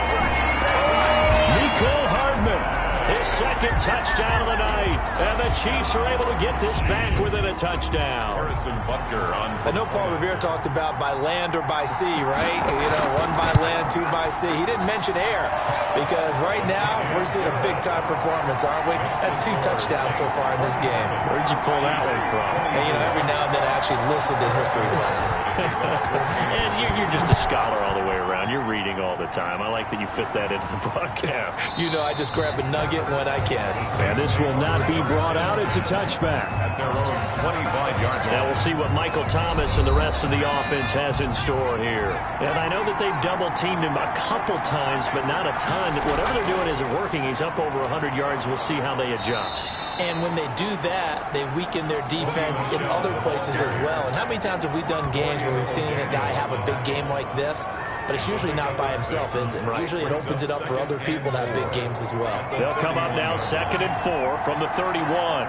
Nicole Hardman. His second touchdown of the night. And the Chiefs are able to get this back within a touchdown. Harrison Butker on. I know Paul Revere talked about by land or by sea, right? You know, 1 by land, 2 by sea. He didn't mention air because right now we're seeing a big-time performance, aren't we? That's 2 touchdowns so far in this game. Where'd you pull that one from? And, you know, every now and then I actually listened in history class. And you're just a scholar all the way around. You're reading all the time. I like that you fit that into the broadcast. You know, I just grab a nugget when I can. And this will not be brought out. It's a touchback. At their own 25-yard line. Now we'll see what Michael Thomas and the rest of the offense has in store here. And I know that they've double-teamed him a couple times, but not a ton. Whatever they're doing isn't working. He's up over 100 yards. We'll see how they adjust. And when they do that, they weaken their defense in other places as well. And how many times have we done games where we've seen a guy have a big game like this? But it's usually not by himself, is it? Right. Usually it opens it up for other people to have big games as well. They'll come up now 2nd and 4 from the 31.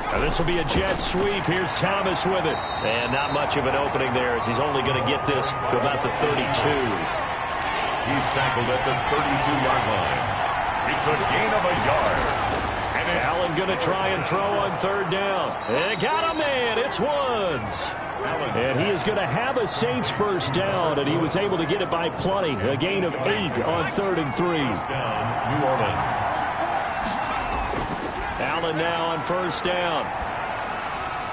Now this will be a jet sweep. Here's Thomas with it. And not much of an opening there as he's only going to get this to about the 32. He's tackled at the 32-yard line. It's a gain of a yard. Allen going to try and throw on 3rd down. And got a man. It's Woods. And he is going to have a Saints first down, and he was able to get it by plenty. A gain of 8 on 3rd and 3. Down, New Orleans. Allen now on 1st down.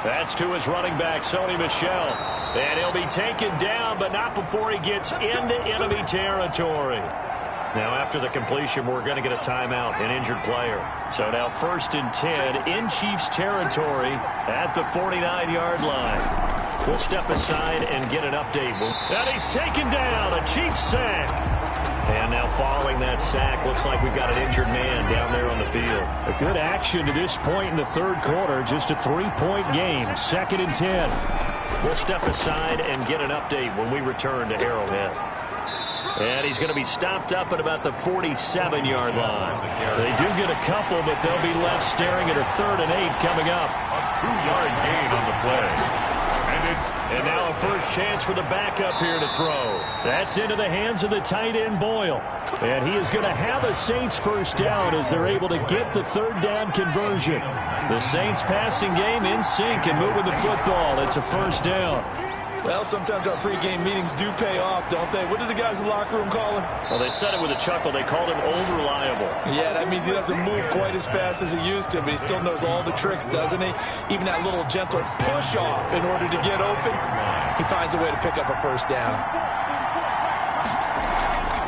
That's to his running back, Sony Michel. And he'll be taken down, but not before he gets into enemy territory. Now, after the completion, we're going to get a timeout, an injured player. So now 1st and 10 in Chiefs territory at the 49-yard line. We'll step aside and get an update. And he's taken down, a Chiefs sack. And now following that sack, looks like we've got an injured man down there on the field. A good action to this point in the 3rd quarter. Just a 3-point game. 2nd and 10. We'll step aside and get an update when we return to Arrowhead. And he's going to be stopped up at about the 47-yard line. They do get a couple, but they'll be left staring at a 3rd and 8 coming up. A 2-yard gain on the play. And now a first chance for the backup here to throw. That's into the hands of the tight end, Boyle. And he is going to have a Saints first down as they're able to get the 3rd down conversion. The Saints passing game in sync and moving the football. It's a first down. Well, sometimes our pregame meetings do pay off, don't they? What do the guys in the locker room call him? Well, they said it with a chuckle. They called him old reliable. Yeah, that means he doesn't move quite as fast as he used to, but he still knows all the tricks, doesn't he? Even that little gentle push-off in order to get open, he finds a way to pick up a first down.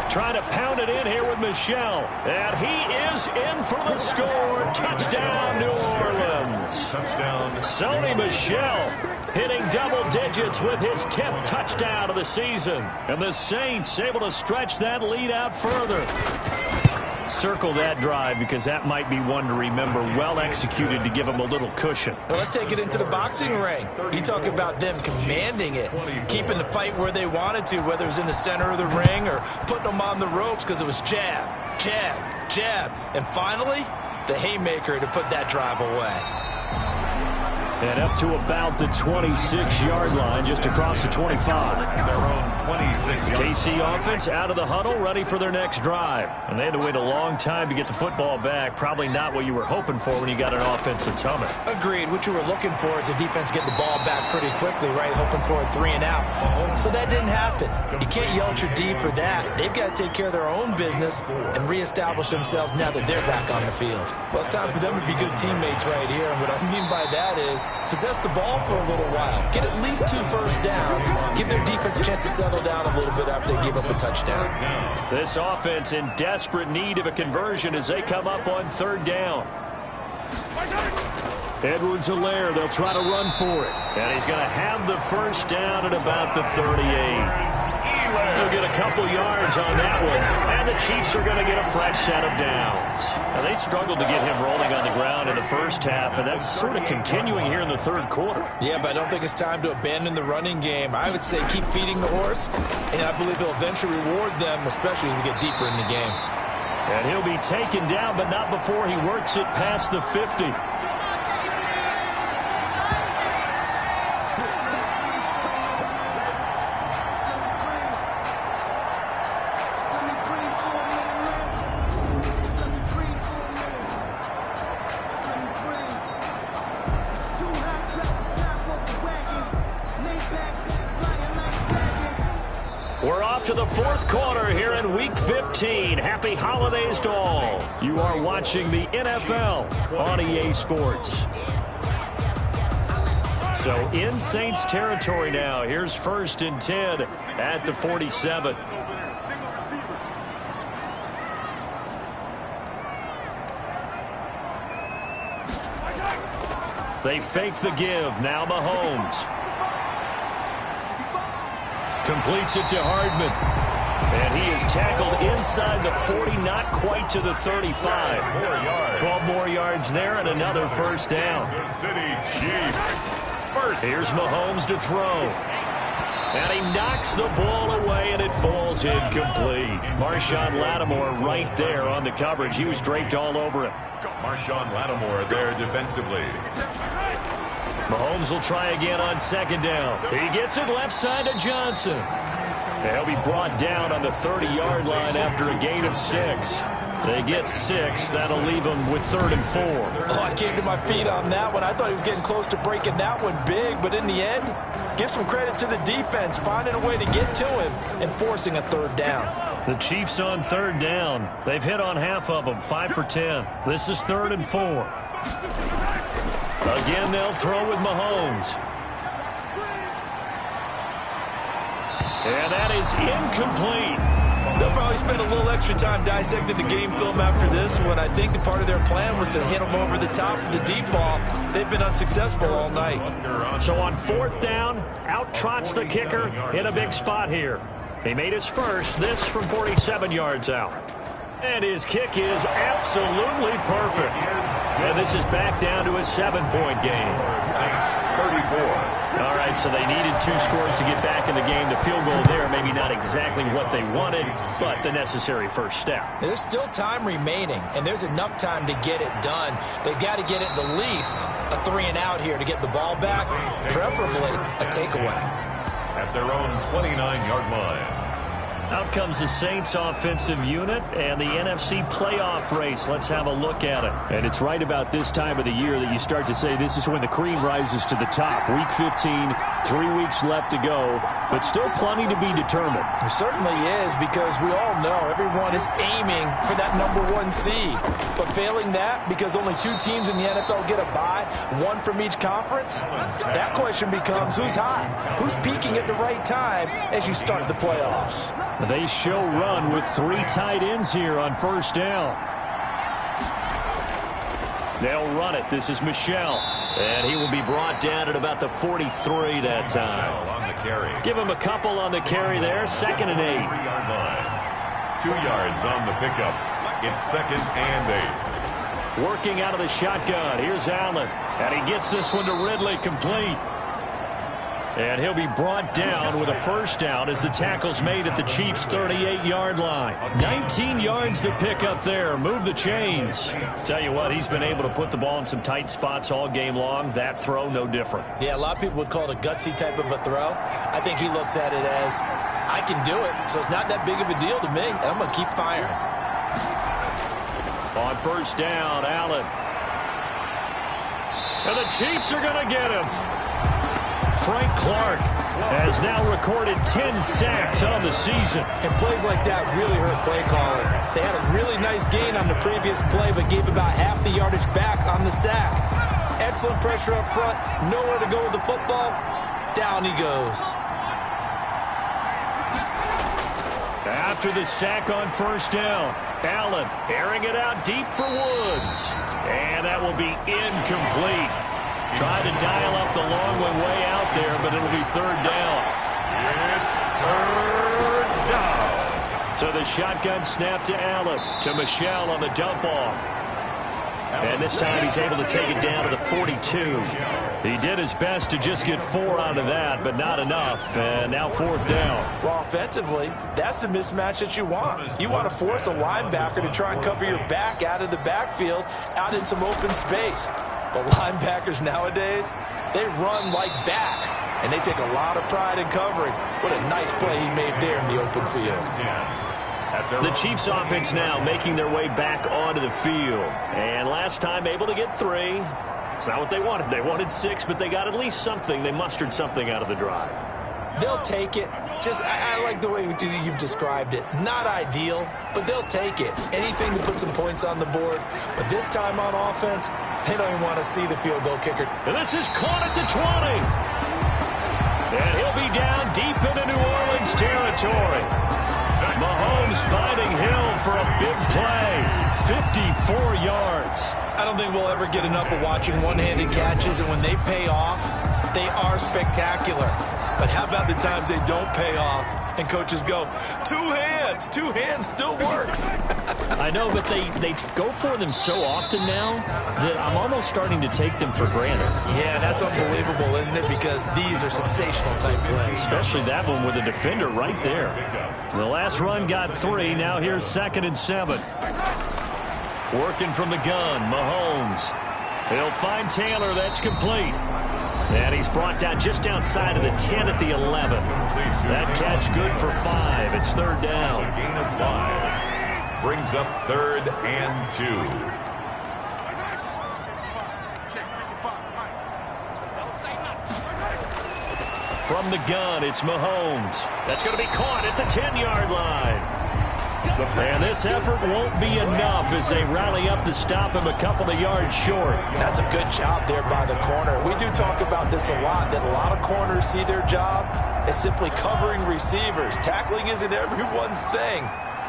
Trying to pound it in here with Michel. And he is in for the score. Touchdown, New Orleans. Touchdown. Sony Michel hitting double digits with his 10th touchdown of the season. And the Saints able to stretch that lead out further. Circle that drive because that might be one to remember. Well executed to give them a little cushion. Well, let's take it into the boxing ring. You talk about them commanding it, keeping the fight where they wanted to, whether it was in the center of the ring or putting them on the ropes because it was jab, jab, jab. And finally, the haymaker to put that drive away. And up to about the 26-yard line, just across the 25. Their own KC offense out of the huddle, ready for their next drive. And they had to wait a long time to get the football back. Probably not what you were hoping for when you got an offense that's humming. Agreed. What you were looking for is a defense getting the ball back pretty quickly, right? Hoping for a 3-and-out. So that didn't happen. You can't yell at your D for that. They've got to take care of their own business and reestablish themselves now that they're back on the field. Well, it's time for them to be good teammates right here. And what I mean by that is possess the ball for a little while. Get at least 2 first downs. Give their defense a chance to settle down a little bit after they give up a touchdown. This offense in desperate need of a conversion as they come up on 3rd down. Edwards-Helaire, they'll try to run for it. And he's going to have the first down at about the 38. He'll get a couple yards on that one. And the Chiefs are going to get a fresh set of downs. Now, they struggled to get him rolling on the ground in the first half, and that's sort of continuing here in the 3rd quarter. Yeah, but I don't think it's time to abandon the running game. I would say keep feeding the horse, and I believe he'll eventually reward them, especially as we get deeper in the game. And he'll be taken down, but not before he works it past the 50. We're off to the 4th quarter here in Week 15. Happy holidays to all. You are watching the NFL on EA Sports. So in Saints territory now. Here's 1st and 10 at the 47. They fake the give. Now Mahomes. Completes it to Hardman. And he is tackled inside the 40, not quite to the 35. 12 more yards there and another first down. Here's Mahomes to throw. And he knocks the ball away, and it falls incomplete. Marshawn Lattimore right there on the coverage. He was draped all over it. Marshawn Lattimore there defensively. Mahomes will try again on 2nd down. He gets it left side to Johnson. And he'll be brought down on the 30-yard line after a gain of 6. They get 6. That'll leave them with 3rd and 4. Oh, I came to my feet on that one. I thought he was getting close to breaking that one big, but in the end, give some credit to the defense, finding a way to get to him and forcing a 3rd down. The Chiefs on 3rd down. They've hit on half of them, 5 for 10. This is 3rd and 4. Again, they'll throw with Mahomes. And that is incomplete. They'll probably spend a little extra time dissecting the game film after this one. I think the part of their plan was to hit them over the top of the deep ball. They've been unsuccessful all night. So on 4th down, out trots the kicker in a big spot here. He made his first, this from 47 yards out. And his kick is absolutely perfect. And this is back down to a 7-point game. 34. All right, so they needed 2 scores to get back in the game. The field goal there, maybe not exactly what they wanted, but the necessary first step. There's still time remaining, and there's enough time to get it done. They've got to get at the least a 3-and-out here to get the ball back, preferably a takeaway. At their own 29-yard line. Out comes the Saints offensive unit and the NFC playoff race. Let's have a look at it. And it's right about this time of the year that you start to say this is when the cream rises to the top. Week 15, 3 weeks left to go, but still plenty to be determined. There certainly is, because we all know everyone is aiming for that #1 seed. But failing that, because only 2 teams in the NFL get a bye, 1 from each conference, that question becomes who's hot? Who's peaking at the right time as you start the playoffs? They show run with 3 tight ends here on 1st down. They'll run it. This is Michel. And he will be brought down at about the 43 that time. On the carry. Give him a couple on the carry there. 2nd and 8. 3-yard line. 2 yards on the pickup. It's 2nd and 8. Working out of the shotgun. Here's Allen. And he gets this one to Ridley complete. And he'll be brought down with a first down as the tackle's made at the Chiefs' 38-yard line. 19 yards to pick up there. Move the chains. Tell you what, he's been able to put the ball in some tight spots all game long. That throw, no different. Yeah, a lot of people would call it a gutsy type of a throw. I think he looks at it as, I can do it, so it's not that big of a deal to me, and I'm going to keep firing. On first down, Allen. And the Chiefs are going to get him. Frank Clark has now recorded 10 sacks on the season. And plays like that really hurt play calling. They had a really nice gain on the previous play, but gave about half the yardage back on the sack. Excellent pressure up front. Nowhere to go with the football. Down he goes. After the sack on first down, Allen airing it out deep for Woods. And that will be incomplete. Trying to dial up the long one way out there, but it'll be third down. It's third down. So the shotgun snap to Allen, to Michel on the dump-off. And this time he's able to take it down to the 42. He did his best to just get 4 out of that, but not enough. And now fourth down. Well, offensively, that's the mismatch that you want. You want to force a linebacker to try and cover your back out of the backfield, out in some open space. But linebackers nowadays, they run like backs, and they take a lot of pride in covering. What a nice play he made there in the open field. The Chiefs offense now making their way back onto the field. And last time able to get 3. It's not what they wanted. They wanted 6, but they got at least something. They mustered something out of the drive. They'll take it. Just, I like the way you've described it. Not ideal, but they'll take it. Anything to put some points on the board. But this time on offense, they don't even want to see the field goal kicker. And this is caught at the 20. And he'll be down deep into New Orleans territory. Mahomes finding Hill for a big play. 54 yards. I don't think we'll ever get enough of watching one-handed catches, and when they pay off, they are spectacular. But how about the times they don't pay off and coaches go, 2 hands still works. I know, but they go for them so often now that I'm almost starting to take them for granted. Yeah, that's unbelievable, isn't it? Because these are sensational type plays. Especially that one with a defender right there. The last run got 3. Now here's 2nd and 7. Working from the gun, Mahomes. He'll find Taylor. That's complete. And he's brought down just outside of the 10 at the 11. That catch good for 5. It's third down. A gain of 5. Brings up 3rd and 2. From the gun, it's Mahomes. That's going to be caught at the 10-yard line. And this effort won't be enough as they rally up to stop him a couple of yards short. That's a good job there by the corner. We do talk about this a lot, that a lot of corners see their job as simply covering receivers. Tackling isn't everyone's thing.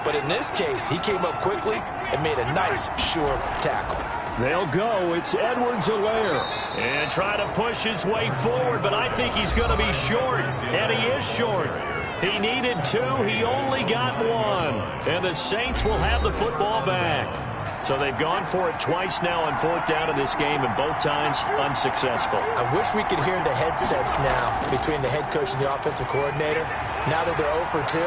But in this case, he came up quickly and made a nice, sure tackle. They'll go. It's Edwards-Helaire. And try to push his way forward, but I think he's going to be short. And he is short. He needed 2. He only got 1. And the Saints will have the football back. So they've gone for it twice now on fourth down in this game, and both times unsuccessful. I wish we could hear the headsets now between the head coach and the offensive coordinator. Now that they're 0 for 2,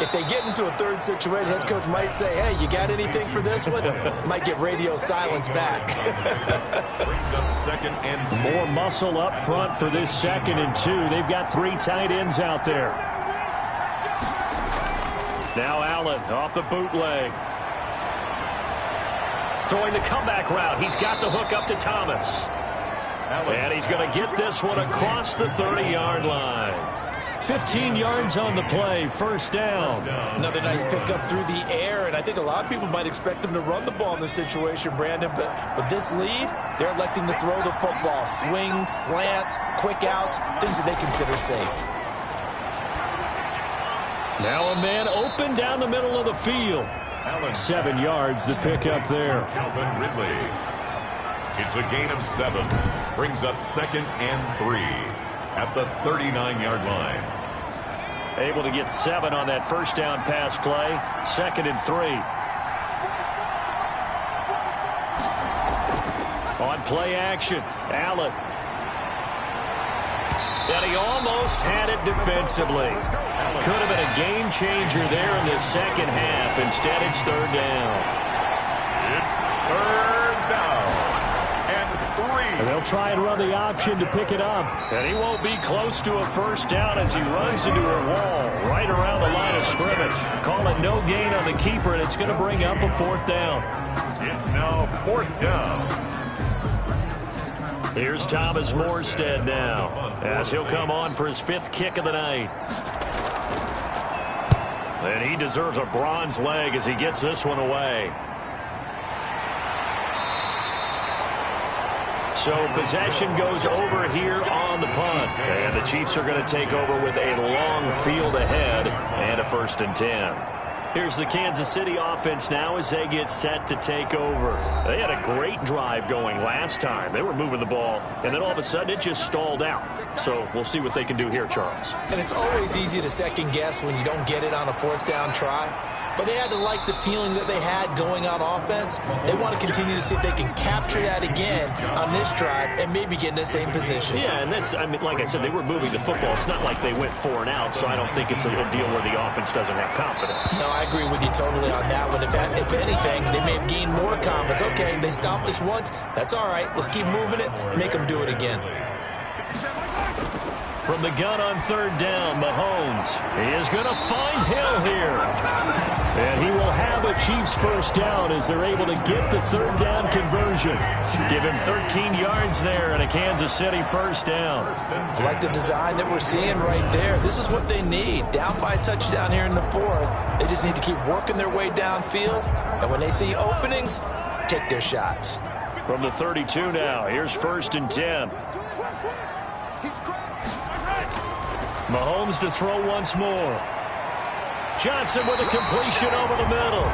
if they get into a third situation, head coach might say, hey, you got anything for this one? Might get radio silence back. Brings up 2nd and 2. More muscle up front for this 2nd and 2. They've got 3 tight ends out there. Now Allen off the bootleg. Throwing the comeback route. He's got the hook up to Thomas. And he's going to get this one across the 30-yard line. 15 yards on the play. First down. Another nice pickup through the air, and I think a lot of people might expect them to run the ball in this situation, Brandon, but with this lead, they're electing to throw the football. Swings, slants, quick outs, things that they consider safe. Now a man open down the middle of the field. 7 yards to pick up there. Calvin Ridley. It's a gain of 7. Brings up 2nd and 3 at the 39-yard line. Able to get 7 on that first down pass play. 2nd and 3. On play action, Allen. And he almost had it defensively. Could have been a game changer there in the second half. Instead, it's third down. It's third down and 3. And they'll try and run the option to pick it up. And he won't be close to a first down as he runs into a wall right around the line of scrimmage. Call it no gain on the keeper, and it's going to bring up a fourth down. It's now fourth down. Here's Thomas Morstead now as he'll come on for his 5th kick of the night. And he deserves a bronze leg as he gets this one away. So possession goes over here on the punt. And the Chiefs are going to take over with a long field ahead and a 1st and 10. Here's the Kansas City offense now as they get set to take over. They had a great drive going last time. They were moving the ball, and then all of a sudden it just stalled out. So we'll see what they can do here, Charles. And it's always easy to second guess when you don't get it on a 4th down try. But they had to like the feeling that they had going on offense. They want to continue to see if they can capture that again on this drive and maybe get in the same position. Yeah, and that's, I mean, like I said, they were moving the football. It's not like they went 4 and out, so I don't think it's a deal where the offense doesn't have confidence. No, I agree with you totally on that one. If anything, they may have gained more confidence. Okay, they stopped us once. That's all right. Let's keep moving it. Make them do it again. From the gun on third down, Mahomes. He is going to find Hill here. And he will have a Chiefs first down as they're able to get the third down conversion. Give him 13 yards there and a Kansas City first down. I like the design that we're seeing right there. This is what they need. Down by a touchdown here in the 4th. They just need to keep working their way downfield. And when they see openings, take their shots. From the 32 now, here's 1st and 10. Mahomes to throw once more. Johnson with a completion over the middle.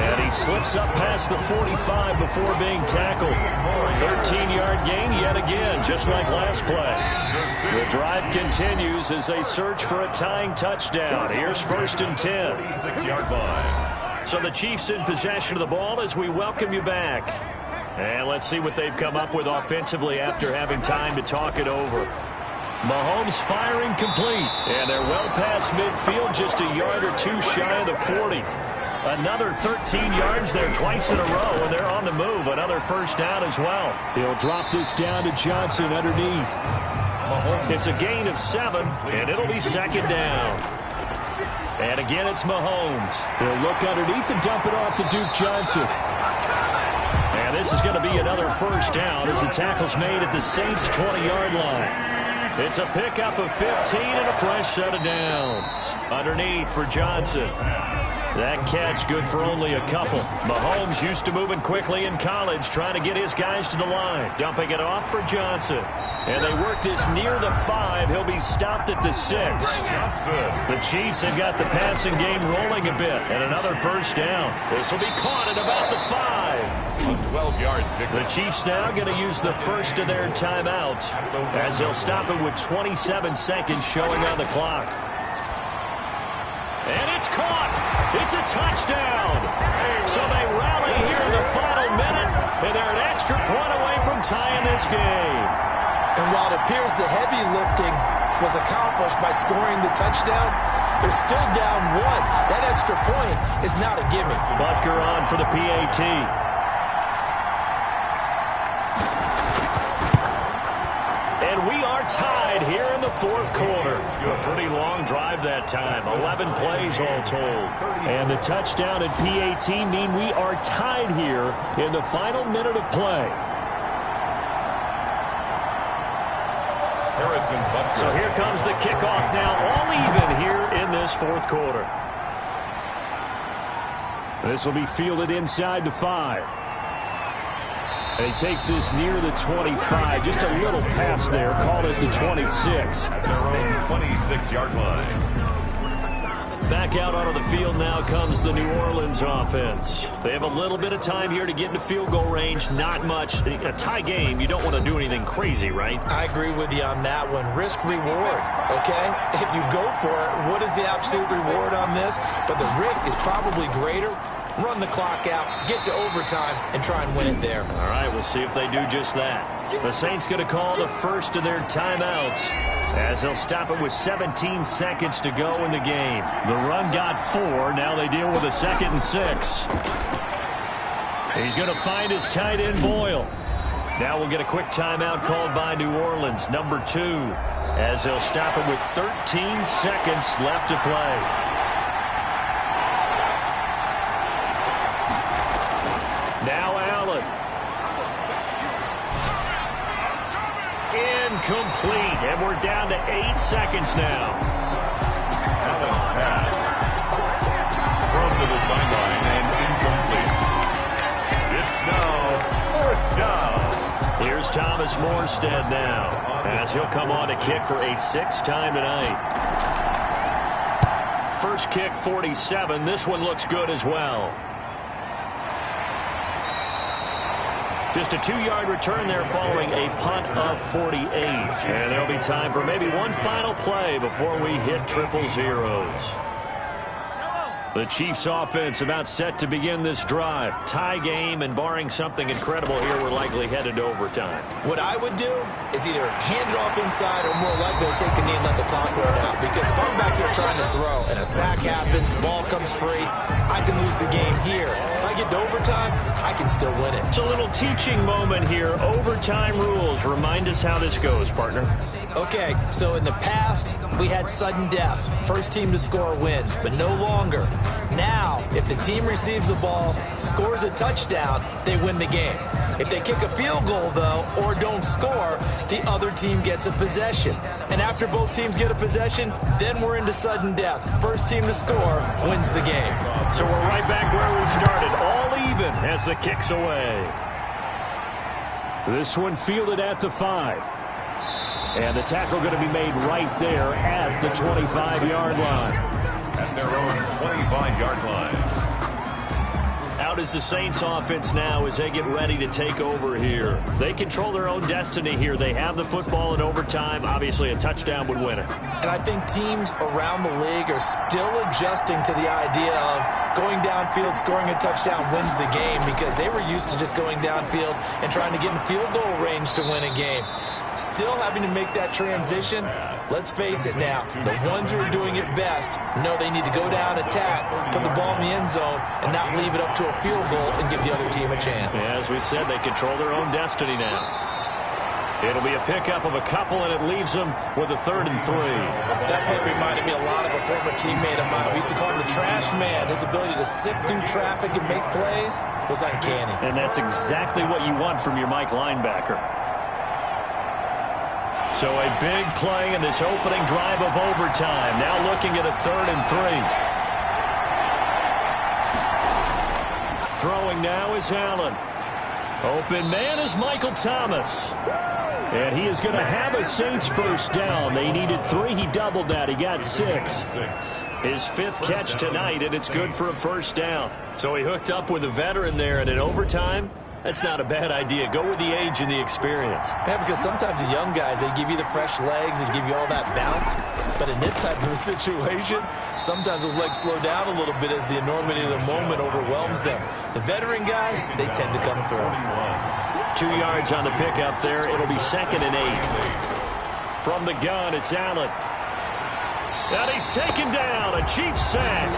And he slips up past the 45 before being tackled. 13-yard gain yet again, just like last play. The drive continues as they search for a tying touchdown. Here's 1st and 10. 36-yard line. So the Chiefs in possession of the ball as we welcome you back. And let's see what they've come up with offensively after having time to talk it over. Mahomes firing complete, and they're well past midfield, just a yard or 2 shy of the 40. Another 13 yards there twice in a row, and they're on the move. Another first down as well. He'll drop this down to Johnson underneath. It's a gain of 7, and it'll be 2nd down. And again, it's Mahomes. He'll look underneath and dump it off to Duke Johnson. And this is going to be another first down as the tackle's made at the Saints' 20-yard line. It's a pickup of 15 and a fresh set of downs. Underneath for Johnson. That catch good for only a couple. Mahomes used to moving quickly in college, trying to get his guys to the line. Dumping it off for Johnson. And they work this near the 5. He'll be stopped at the 6. The Chiefs have got the passing game rolling a bit. And another first down. This will be caught at about the 5. A 12-yard pickup. The Chiefs now going to use the first of their timeouts as they'll stop it with 27 seconds showing on the clock. And it's caught. It's a touchdown. So they rally here in the final minute, and they're an extra point away from tying this game. And while it appears the heavy lifting was accomplished by scoring the touchdown, they're still down 1. That extra point is not a gimme. Butker on for the PAT. And we are tied here in the 4th quarter. A pretty long drive that time. 11 plays all told. And the touchdown at PAT mean we are tied here in the final minute of play. Harrison Butker. So here comes the kickoff now, all even here in this 4th quarter. This will be fielded inside the 5. And he takes this near the 25. Just a little pass there. Call it the 26. At their own 26-yard line. Back out onto the field now comes the New Orleans offense. They have a little bit of time here to get into field goal range. Not much. A tie game, you don't want to do anything crazy, right? I agree with you on that one. Risk reward, okay? If you go for it, what is the absolute reward on this? But the risk is probably greater. run the clock out, get to overtime, and try and win it there. All right, we'll see if they do just that. The Saints going to call the first of their timeouts as they'll stop it with 17 seconds to go in the game. The run got 4. Now they deal with a 2nd and 6. He's going to find his tight end, Boyle. Now we'll get a quick timeout called by New Orleans, number 2, as they'll stop it with 13 seconds left to play. Now Allen. Incomplete, and we're down to 8 seconds now. Allen's pass. Thrown to the sideline and incomplete. It's now 4th down. Here's Thomas Morstead now, as he'll come on to kick for a 6th time tonight. First kick, 47. This one looks good as well. Just a 2-yard return there following a punt of 48. And there'll be time for maybe one final play before we hit triple zeros. The Chiefs offense about set to begin this drive. Tie game, and barring something incredible here, we're likely headed to overtime. What I would do is either hand it off inside or more likely to take the knee and let the clock run out. Because if I'm back there trying to throw and a sack happens, ball comes free, I can lose the game here. If I get to overtime, I can still win it. It's a little teaching moment here. Overtime rules. Remind us how this goes, partner. Okay, so in the past, we had sudden death. First team to score wins, but no longer. Now, if the team receives the ball, scores a touchdown, they win the game. If they kick a field goal, though, or don't score, the other team gets a possession. And after both teams get a possession, then we're into sudden death. First team to score wins the game. So we're right back where we started, all even as the kick's away. This one fielded at the 5. And the tackle going to be made right there at the 25-yard line. At their own 25-yard line. Out is the Saints offense now as they get ready to take over here. They control their own destiny here. They have the football in overtime. Obviously, a touchdown would win it. And I think teams around the league are still adjusting to the idea of going downfield, scoring a touchdown wins the game, because they were used to just going downfield and trying to get in field goal range to win a game. Still having to make that transition. Let's face it now, the ones who are doing it best know they need to go down, attack, put the ball in the end zone, and not leave it up to a field goal and give the other team a chance. Yeah, as we said, they control their own destiny now. It'll be a pickup of a couple, and it leaves them with a 3rd and 3. That play reminded me a lot of a former teammate of mine. We used to call him the trash man. His ability to sift through traffic and make plays was uncanny. And that's exactly what you want from your Mike linebacker. So a big play in this opening drive of overtime. Now looking at a 3rd and 3. Throwing now is Allen. Open man is Michael Thomas. And he is going to have a Saints first down. They needed 3. He doubled that. He got 6. His 5th catch tonight, and it's good for a first down. So he hooked up with a veteran there, and in overtime, that's not a bad idea. Go with the age and the experience. Yeah, because sometimes the young guys, they give you the fresh legs and give you all that bounce. But in this type of a situation, sometimes those legs slow down a little bit as the enormity of the moment overwhelms them. The veteran guys, they tend to come through. 2 yards on the pickup there. It'll be 2nd and 8. From the gun, it's Allen. And he's taken down. A Chiefs sack.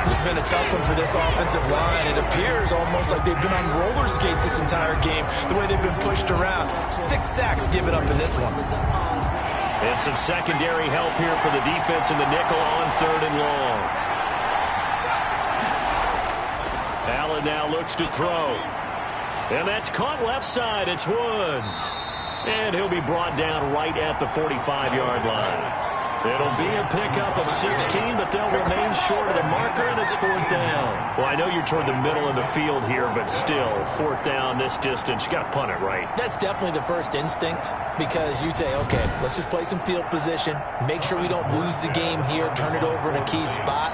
It's been a tough one for this offensive line. It appears almost like they've been on roller skates this entire game, the way they've been pushed around. 6 sacks given up in this one. And some secondary help here for the defense in the nickel on 3rd and long. Allen now looks to throw. And that's caught left side. It's Woods. And he'll be brought down right at the 45-yard line. It'll be a pickup of 16, but they'll remain short of the marker, and it's 4th down. Well, I know you're toward the middle of the field here, but still, 4th down this distance. You got to punt it right. That's definitely the first instinct, because you say, okay, let's just play some field position, make sure we don't lose the game here, turn it over in a key spot.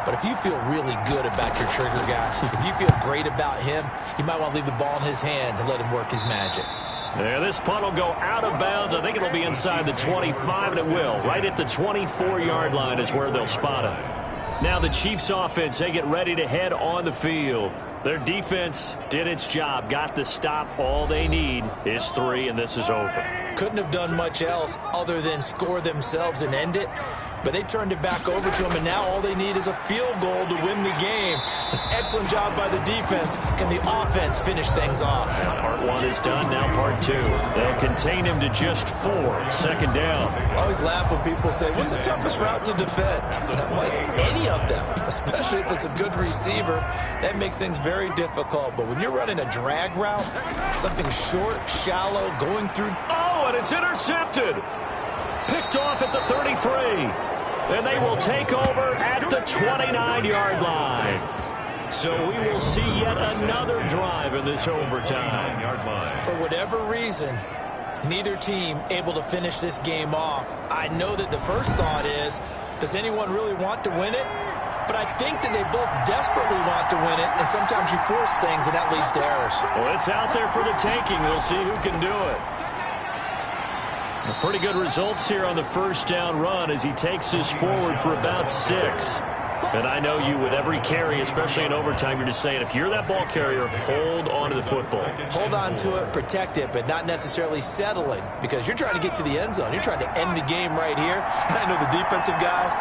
But if you feel really good about your trigger guy, if you feel great about him, you might want to leave the ball in his hands and let him work his magic. Yeah, this punt will go out of bounds. I think it'll be inside the 25, and it will. Right at the 24-yard line is where they'll spot him. Now the Chiefs offense, they get ready to head on the field. Their defense did its job, got the stop. All they need is 3, and this is over. Couldn't have done much else other than score themselves and end it. But they turned it back over to them, and now all they need is a field goal to win the game. An excellent job by the defense. Can the offense finish things off? Now part 1 is done, now part 2. They'll contain him to just 4. Second down. I always laugh when people say, what's the toughest route to defend? And I'm like, any of them, especially if it's a good receiver. That makes things very difficult. But when you're running a drag route, something short, shallow, going through... Oh, and it's intercepted. Picked off at the 33. And they will take over at the 29-yard line. So we will see yet another drive in this overtime. For whatever reason, neither team able to finish this game off. I know that the first thought is, does anyone really want to win it? But I think that they both desperately want to win it, and sometimes you force things, and that leads to errors. Well, it's out there for the taking. We'll see who can do it. Pretty good results here on the first down run as he takes us forward for about 6. And I know you, with every carry, especially in overtime, you're just saying, if you're that ball carrier, hold on to the football. Hold on to it, protect it, but not necessarily settling, because you're trying to get to the end zone. You're trying to end the game right here. And I know the defensive guys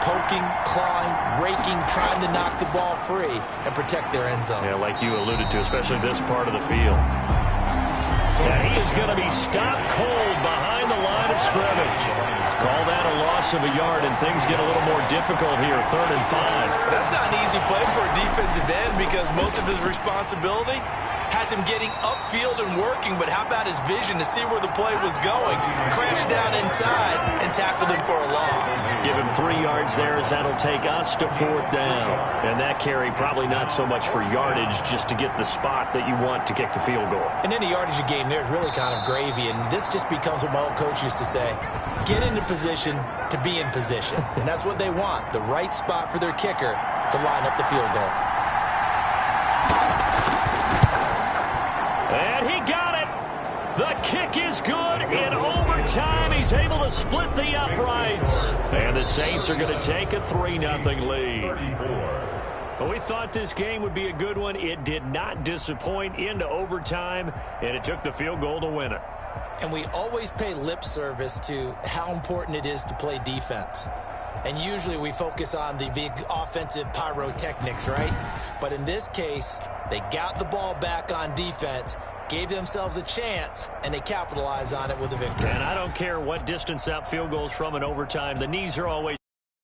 poking, clawing, raking, trying to knock the ball free and protect their end zone. Yeah, like you alluded to, especially this part of the field. And he is going to be stopped cold behind the line of scrimmage. Call that a loss of a yard, and things get a little more difficult here, 3rd and 5. That's not an easy play for a defensive end because most of his responsibility has him getting upfield and working, but how about his vision to see where the play was going? Crashed down inside and tackled him for a loss. Give him 3 yards there as that'll take us to 4th down. And that carry probably not so much for yardage, just to get the spot that you want to kick the field goal. And any yardage a game there is really kind of gravy, and this just becomes what my old coach used to say, get into position to be in position. And that's what they want, the right spot for their kicker to line up the field goal. And he got it. The kick is good in overtime. He's able to split the uprights. And the Saints are going to take a 3-0 lead. But we thought this game would be a good one. It did not disappoint into overtime, and it took the field goal to win it. And we always pay lip service to how important it is to play defense. And usually we focus on the big offensive pyrotechnics, right? But in this case, they got the ball back on defense, gave themselves a chance, and they capitalized on it with a victory. And I don't care what distance that field goes from in overtime. The knees are always